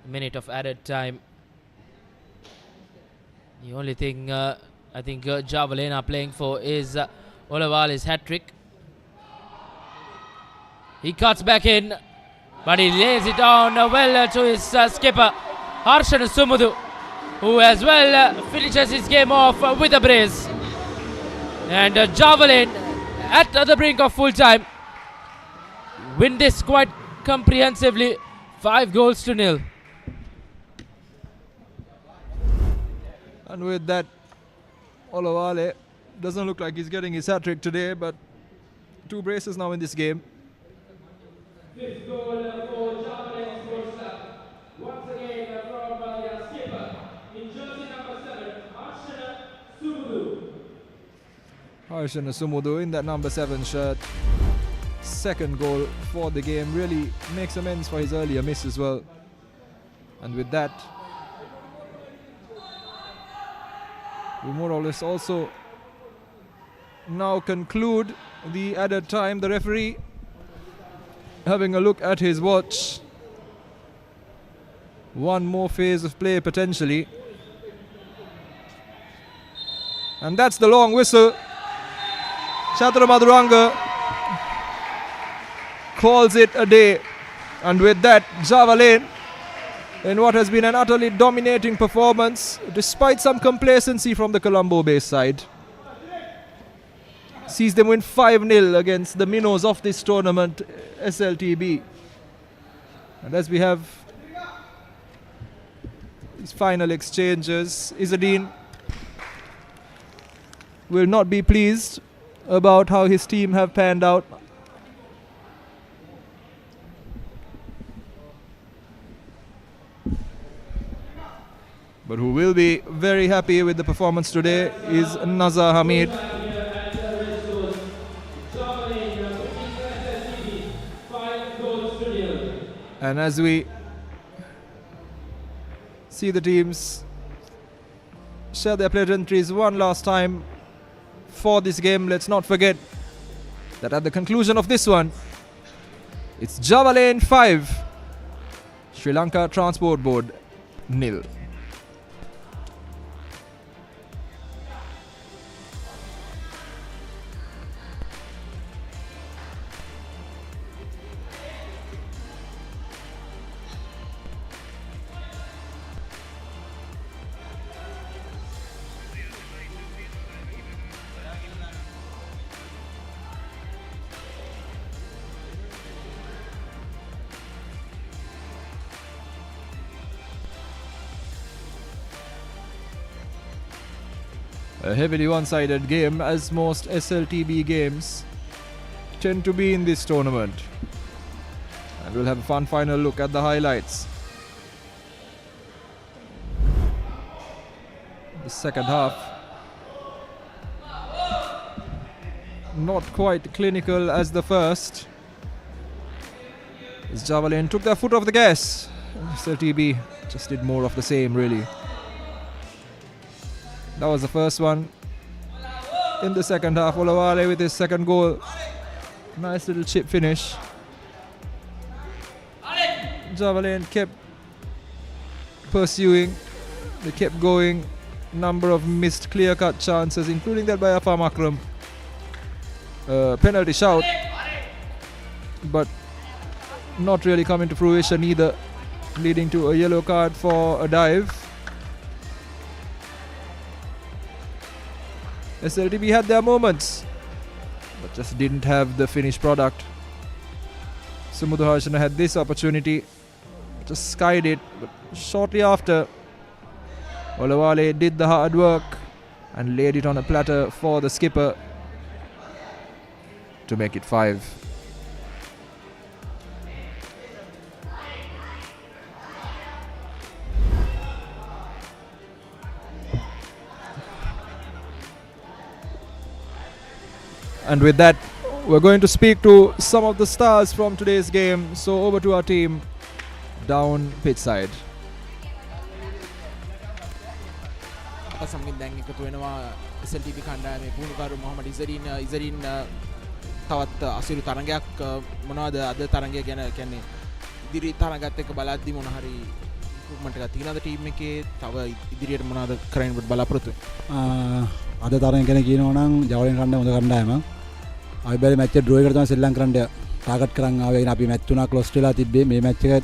minute of added time. The only thing I think Javelin are playing for is Olawale's hat-trick. He cuts back in, but he lays it down well to his skipper, Harshan Sumudu, who as well finishes his game off with a brace. And Javelin at the brink of full time win this quite comprehensively, 5-0. And with that, Olawale doesn't look like he's getting his hat-trick today, but 2 braces now in this game. 5th goal for Javelin Sports Club. Once again from their skipper in jersey number 7, Arshana Sumudu. Harshan Sumudu in that number 7 shirt. 2nd goal for the game. Really makes amends for his earlier miss as well. And with that, we more or less also now conclude the added time. The referee having a look at his watch. One more phase of play potentially. And that's the long whistle. Chatara Maduranga calls it a day. And with that, Javelin, in what has been an utterly dominating performance, despite some complacency from the Colombo base side, sees them win 5-0 against the minnows of this tournament, SLTB. And as we have these final exchanges, Izzadeen will not be pleased about how his team have panned out. But who will be very happy with the performance today is Nazar Hamid. And as we see the teams share their pleasantries one last time for this game, let's not forget that at the conclusion of this one, it's Javelin 5, Sri Lanka Transport Board 0. A heavily one-sided game, as most SLTB games tend to be in this tournament. And we'll have a fun final look at the highlights. The second half, not quite clinical as the first, as Javelin took their foot off the gas. SLTB just did more of the same, really. That was the first one. In the second half, Olawale with his 2nd goal. Nice little chip finish. Javelin kept pursuing. They kept going. Number of missed clear-cut chances, including that by Afam Akram. Penalty shout, but not really coming to fruition either, leading to a yellow card for a dive. SLTB had their moments, but just didn't have the finished product. Sumudu Harshana had this opportunity, just skied it, but shortly after, Olawale did the hard work and laid it on a platter for the skipper to make it 5. And with that, we're going to speak to some of the stars from today's game. So over to our team down pitch side. අප සමගින් දැන් එකතු වෙනවා SLTB කණ්ඩායමේ පුහුණුකරු මොහමඩ් ඉසරින් තවත් අසිරු තරගයක් මොනවද අද තරගය ගැන කියන්නේ ඉදිරි තරගات එක්ක බලද්දි මොන හරි ඉම්ප්‍රූව්මන්ට් එකක් තියෙනවද ටීම් එකේ තව ඉදිරියට මොනවද කරන්න බලාපොරොත්තු වෙන්නේ අද තරගය ගැන කියනවා නම් ජවලින් කණ්ඩායම හොඳ කණ්ඩායමක් අපි බැලි මැච් එක ඩ්‍රෝ එකට තමයි ශ්‍රී ලංකාවට ටාගට් කරන් ආවේ. අපි මැච් තුනක් ලොස් වෙලා තිබ්බේ. මේ මැච් එක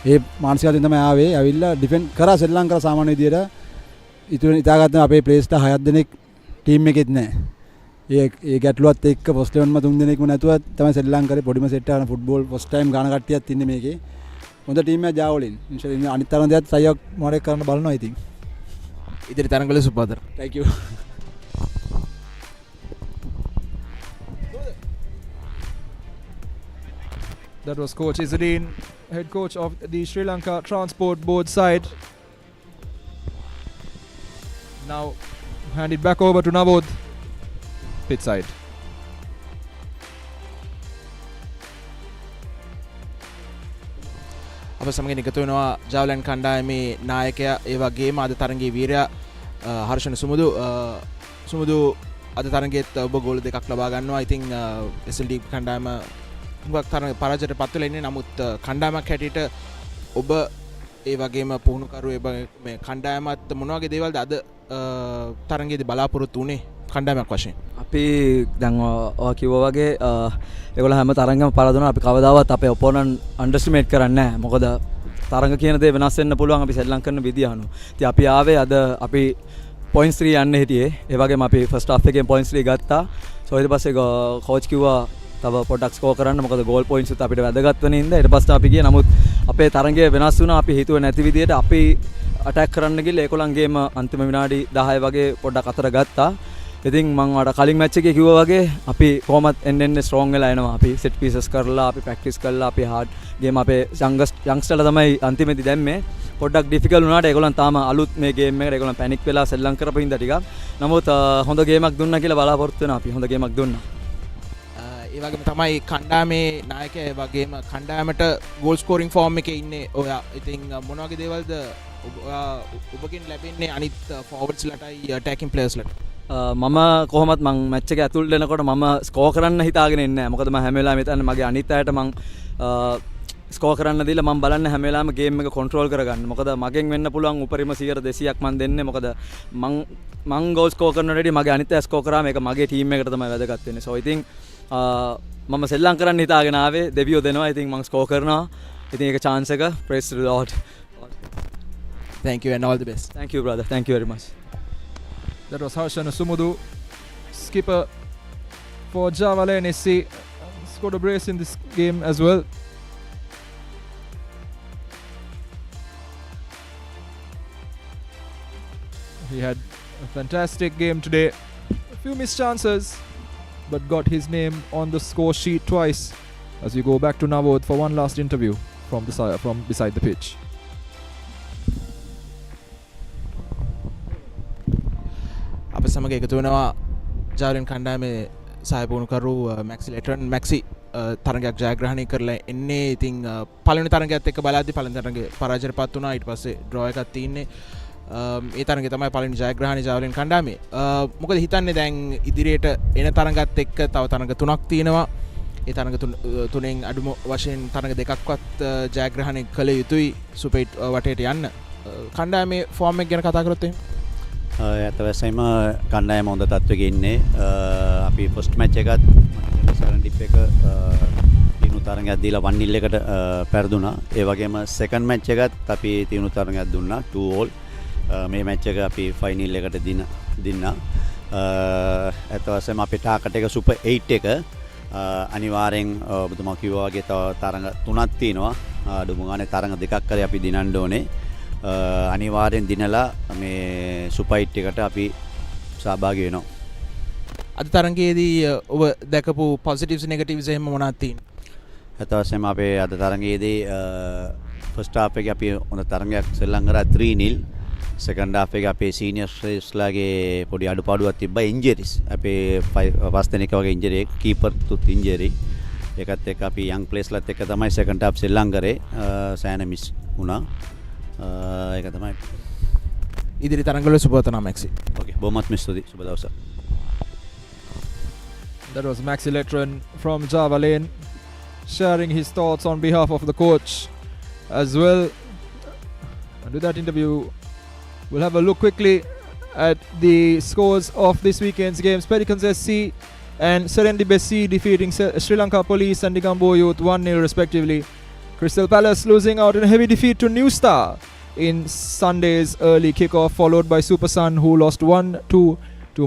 ඒ මානසිකවලින් තමයි ආවේ. ඇවිල්ලා ඩිෆෙන්ඩ් කරා ශ්‍රී ලංකාව සාමාන්‍ය විදියට ඉතාගත්ත අපේ ප්ලේස්ට 6 දෙනෙක් ටීම් එකෙත් නැහැ. ඒ ගැටලුවත් එක්ක පොස්ට් 11ම 3 දෙනෙක්ම නැතුව තමයි ශ්‍රී ලංකාවේ පොඩිම සෙට් එකක් ෆුට්බෝල් ෆස්ට් ටයිම් ගාන කට්ටියක් ඉන්නේ මේකේ. හොඳ ටීම් එකක් ජාවලින්. ඉන්ෂාල්ලා අනිත් තරම් දෙයක් සයියක් මොඩරේට් කරන්න බලනවා ඉතින්. ඉදිරි තරගවල සුබාදර. Thank you. That was Coach Izzadeen, head coach of the Sri Lanka Transport Board side. Now hand it back over to Navod, pitch side. අප සමගින් එකතු වෙනවා ජාවලන් කණ්ඩායමේ නායකයා ඒ වගේම අද තරගයේ වීරයා හර්ෂණ සුමුදු අද තරගයේත් ඔබ ගෝල් දෙකක් ලබා ගන්නවා. ඉතින් SLTB කණ්ඩායම හුඟක් තරග පරාජයට පත් වෙලා ඉන්නේ. නමුත් කණ්ඩායමක් හැටියට ඔබ ඒ වගේම පුහුණුකරු මේ කණ්ඩායමත් මොන වගේ දේවල්ද අද තරගයේදී බලාපොරොත්තු වුණේ කණ්ඩායමක් වශයෙන්? අපි දැන් ඔය කිව්වා වගේ ඒගොල්ලෝ හැම තරංගම පරදුනා. අපි කවදාවත් අපේ ඔපොනන්ට් අන්ඩර්ස්ටිමේට් කරන්නේ නැහැ. මොකද තරංග කියන දේ වෙනස් වෙන්න පුළුවන් අපි සෙල්ලම් කරන විදිය අනුව. ඉතින් අපි ආවේ අද අපි points 3 යන්න හිටියේ. ඒ වගේම අපි first half එකෙන් points 3 ගත්තා. so ඊට පස්සේ coach කිව්වා තව පොඩ්ඩක් ස්කෝර් කරන්න. මොකද goal points උත් අපිට වැදගත් වෙන ඉඳ ඊට පස්සේ අපි ගියේ. නමුත් අපේ තරංගය වෙනස් වුණා. අපි හිතුවේ නැති විදියට අපි අටැක් කරන්න ගිහලා ඒගොල්ලන්ගේම අන්තිම විනාඩි 10 වගේ පොඩ්ඩක් අතර ගත්තා. ඉතින් මම වඩා කලින් මැච් එකේ කිව්වා වගේ අපි කොහොමත් එන්න ස්ට්‍රෝං වෙලා එනවා. අපි සෙට් පීසස් කරලා අපි ප්‍රැක්ටිස් කරලා අපි හાર્ඩ් ගේම් අපේ යංගස්ටර්ලා තමයි අන්තිමේදී දැම්මේ. පොඩ්ඩක් ඩිෆිකල්ට් වුණාට ඒගොල්ලන් තාම අලුත් මේ ගේම් එකට ඒගොල්ලන් පැනික් වෙලා සෙල්ලම් කරපින්ද ටිකක්. නමුත් හොඳ ගේමක් දුන්නා කියලා බලාපොරොත්තු වෙනවා අපි. හොඳ ගේමක් දුන්නා. ඒ වගේම තමයි කණ්ඩායමේ නායකයා ඒ වගේම කණ්ඩායමට ගෝල් ස්කෝරින් ෆෝම් එකේ ඉන්නේ ඔයා. ඉතින් මොන වගේ දේවල්ද ඔබගෙන් ලැබෙන්නේ අනිත් ෆෝවර්ඩ්ස්ලටයි අටැකින් ප්ලේයර්ස්ලට? මම කොහොමත් මං මැච් එක ඇතුල් වෙනකොට මම ස්කෝර් කරන්න හිතාගෙන ඉන්නේ නැහැ. මොකද මම හැම වෙලාවෙම හිතන්නේ මගේ අනිත් අයට මං ස්කෝර් කරන්න දීලා මම බලන්නේ හැම වෙලාවෙම ගේම් එක කන්ට්‍රෝල් කරගන්න. මොකද මගෙන් වෙන්න පුළුවන් උපරිම 100%ක් මං දෙන්නේ. මොකද මං ගෝල් ස්කෝර් කරන රෙඩි මගේ අනිත් අය ස්කෝර් කරාම ඒක මගේ ටීම් එකට තමයි වැදගත් වෙන්නේ. so ඉතින් මම සෙල්ලම් කරන්න හිතාගෙන ආවේ දෙවියෝ දෙනවා. ඉතින් මං ස්කෝර් කරනවා. ඉතින් ඒක chance එක praise to the Lord. Thank you and all the best. Thank you brother. Thank you very much. That was Harshana Sumudu, skipper for Javalan SC. Scored a brace in this game as well. He had a fantastic game today. A few missed chances, but got his name on the score sheet twice. As we go back to Navod for one last interview from beside the pitch. අප සමග එකතු වෙනවා ජාවලින් කණ්ඩායමේ සහාය පුහුණුකරු Maxi ලෙටන්. Maxi තරගයක් ජයග්‍රහණය කරලා එන්නේ. ඉතින් පළවෙනි තරගයත් එක්ක බලද්දි පළවෙනි තරගයේ පරාජයට පත් වුණා. ඊට පස්සේ ඩ්‍රෝ එකක් තියෙන්නේ. ඒ තරගය තමයි පළවෙනි ජයග්‍රහණය ජාවලින් කණ්ඩායමේ. මොකද හිතන්නේ දැන් ඉදිරියට එන තරගත් එක්ක තව තරග තුනක් තියෙනවා. ඒ තරග තුනෙන් අඩුම වශයෙන් තරග දෙකක්වත් ජයග්‍රහණය කළ යුතුයි සුපර් 8 වටේට යන්න. කණ්ඩායමේ ෆෝම් එක ගැන කතා කරොත් එහෙනම් ඇත්ත වශයෙන්ම කණ්ඩායම හොඳ තත්ත්වයක ඉන්නේ. අපි ෆස්ට් මැච් එකත් සරන් ඩිප් එක තියුණු තරගයක් දීලා 1-0 එකට පෙරදුනා. ඒ වගේම සෙකන්ඩ් මැච් එකත් අපි තියුණු තරගයක් දුන්නා 2-all. මේ මැච් එක අපි ෆයිනල් එකට දින්නා. ඇත්ත වශයෙන්ම අපේ ටාගට් එක සුපර් 8 එක අනිවාර්යෙන් ඔබතුමා කිව්වා වගේ තව තරග 3ක් තියෙනවා. අඩුම ගානේ තරග 2ක් කරේ අපි දිනන්න ඕනේ. අනිවාර්යෙන් දිනලා මේ සුපයිට් එකට අපි සහභාගී වෙනවා. අද තරගයේදී ඔබ දැකපු පොසිටිව්ස් නෙගටිව්ස් එහෙම මොනවද තියෙන්නේ? ඇත්ත වශයෙන්ම අපේ අද තරගයේදී ෆස්ට් හාෆ් එකේ අපි හොඳ තරගයක් සෙල්ලම් කරා 3-0. සෙකන්ඩ් හාෆ් එක අපේ සීනියර්ස් ලාගේ පොඩි අඩුපාඩුවක් තිබ්බා ඉන්ජරිස් අපේ පස් දෙනෙක් වගේ ඉන්ජරි එක කීපර් තුත් ඉන්ජරි ඒකත් එක්ක අපි යං ප්ලේස්ලත් එක්ක තමයි සෙකන්ඩ් හාෆ් සෙල්ලම් කරේ සෑහෙන මිස් වුණා ඒක තමයි ඉදිරි තරඟවල සුබවතනා මැක්සි ඕකේ බොහොමත් ස්තුතියි සුබ දවසක් That was Maxi Letron from Java Lane sharing his thoughts on behalf of the coach as well. And with that interview, we'll have a look quickly at the scores of this weekend's games. Pelicans SC and Serendip SC defeating Sri Lanka Police and Colombo Youth 1-0 respectively. Crystal Palace losing out in a heavy defeat to New Star in Sunday's early kickoff, followed by Super Sun who lost 1-2 to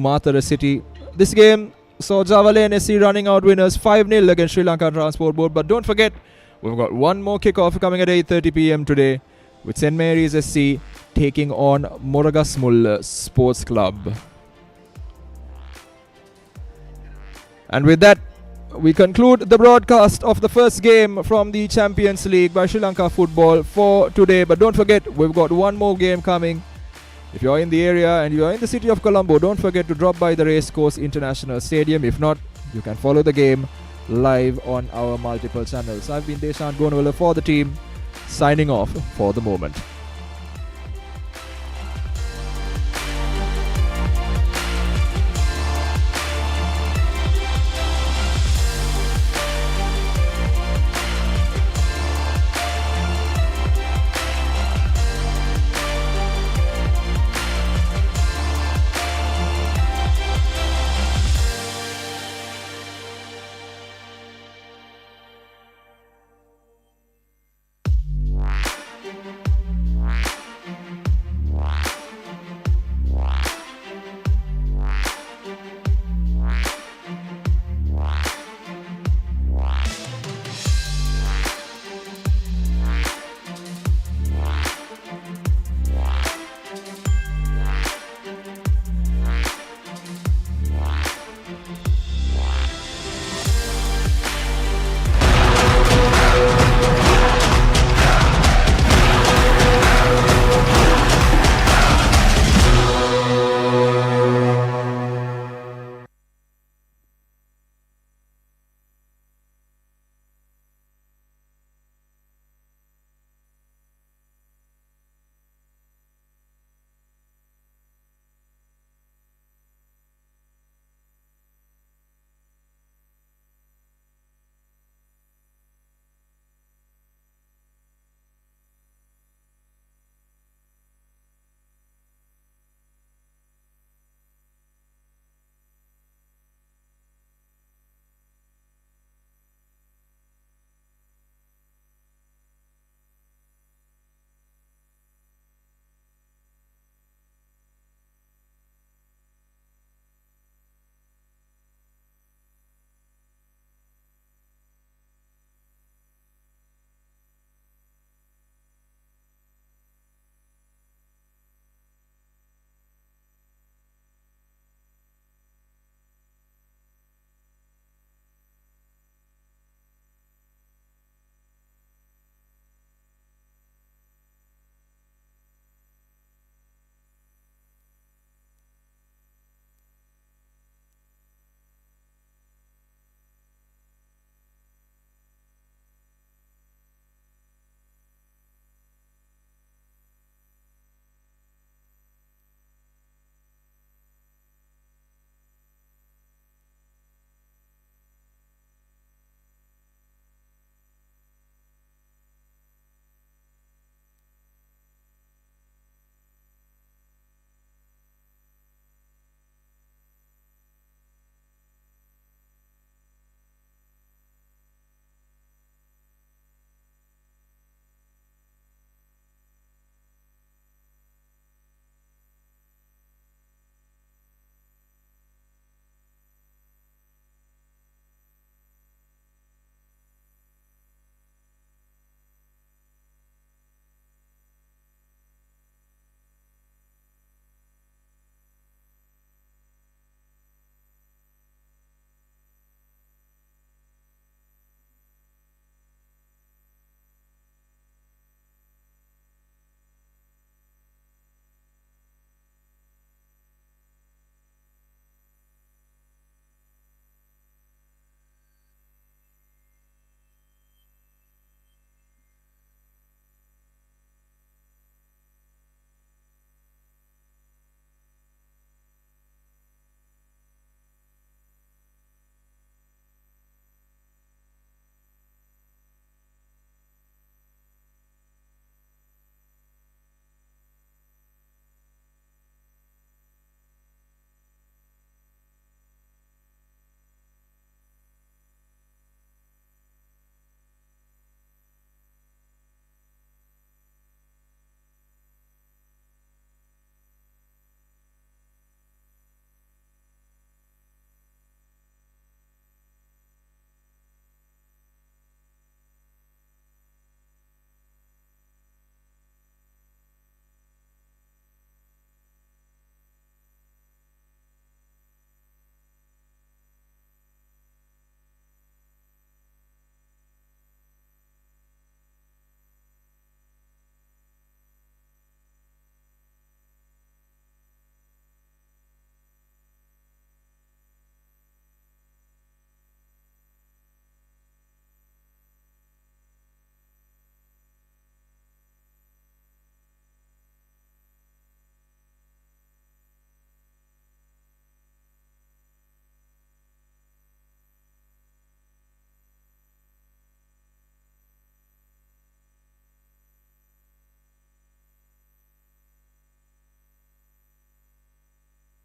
Mathura City. This game saw Java Lane SC running out winners 5-0 against Sri Lanka Transport Board. But don't forget, we've got one more kickoff coming at 8:30 p.m. today with St. Mary's SC taking on Moragasmull Sports Club. And with that, we conclude the broadcast of the first game from the Champions League by Sri Lanka Football for today. But don't forget, we've got one more game coming. If you're in the area and you're in the city of Colombo, don't forget to drop by the Racecourse International Stadium. If not, you can follow the game live on our multiple channels. I've been Deshant Gonwala for the team, signing off for the moment.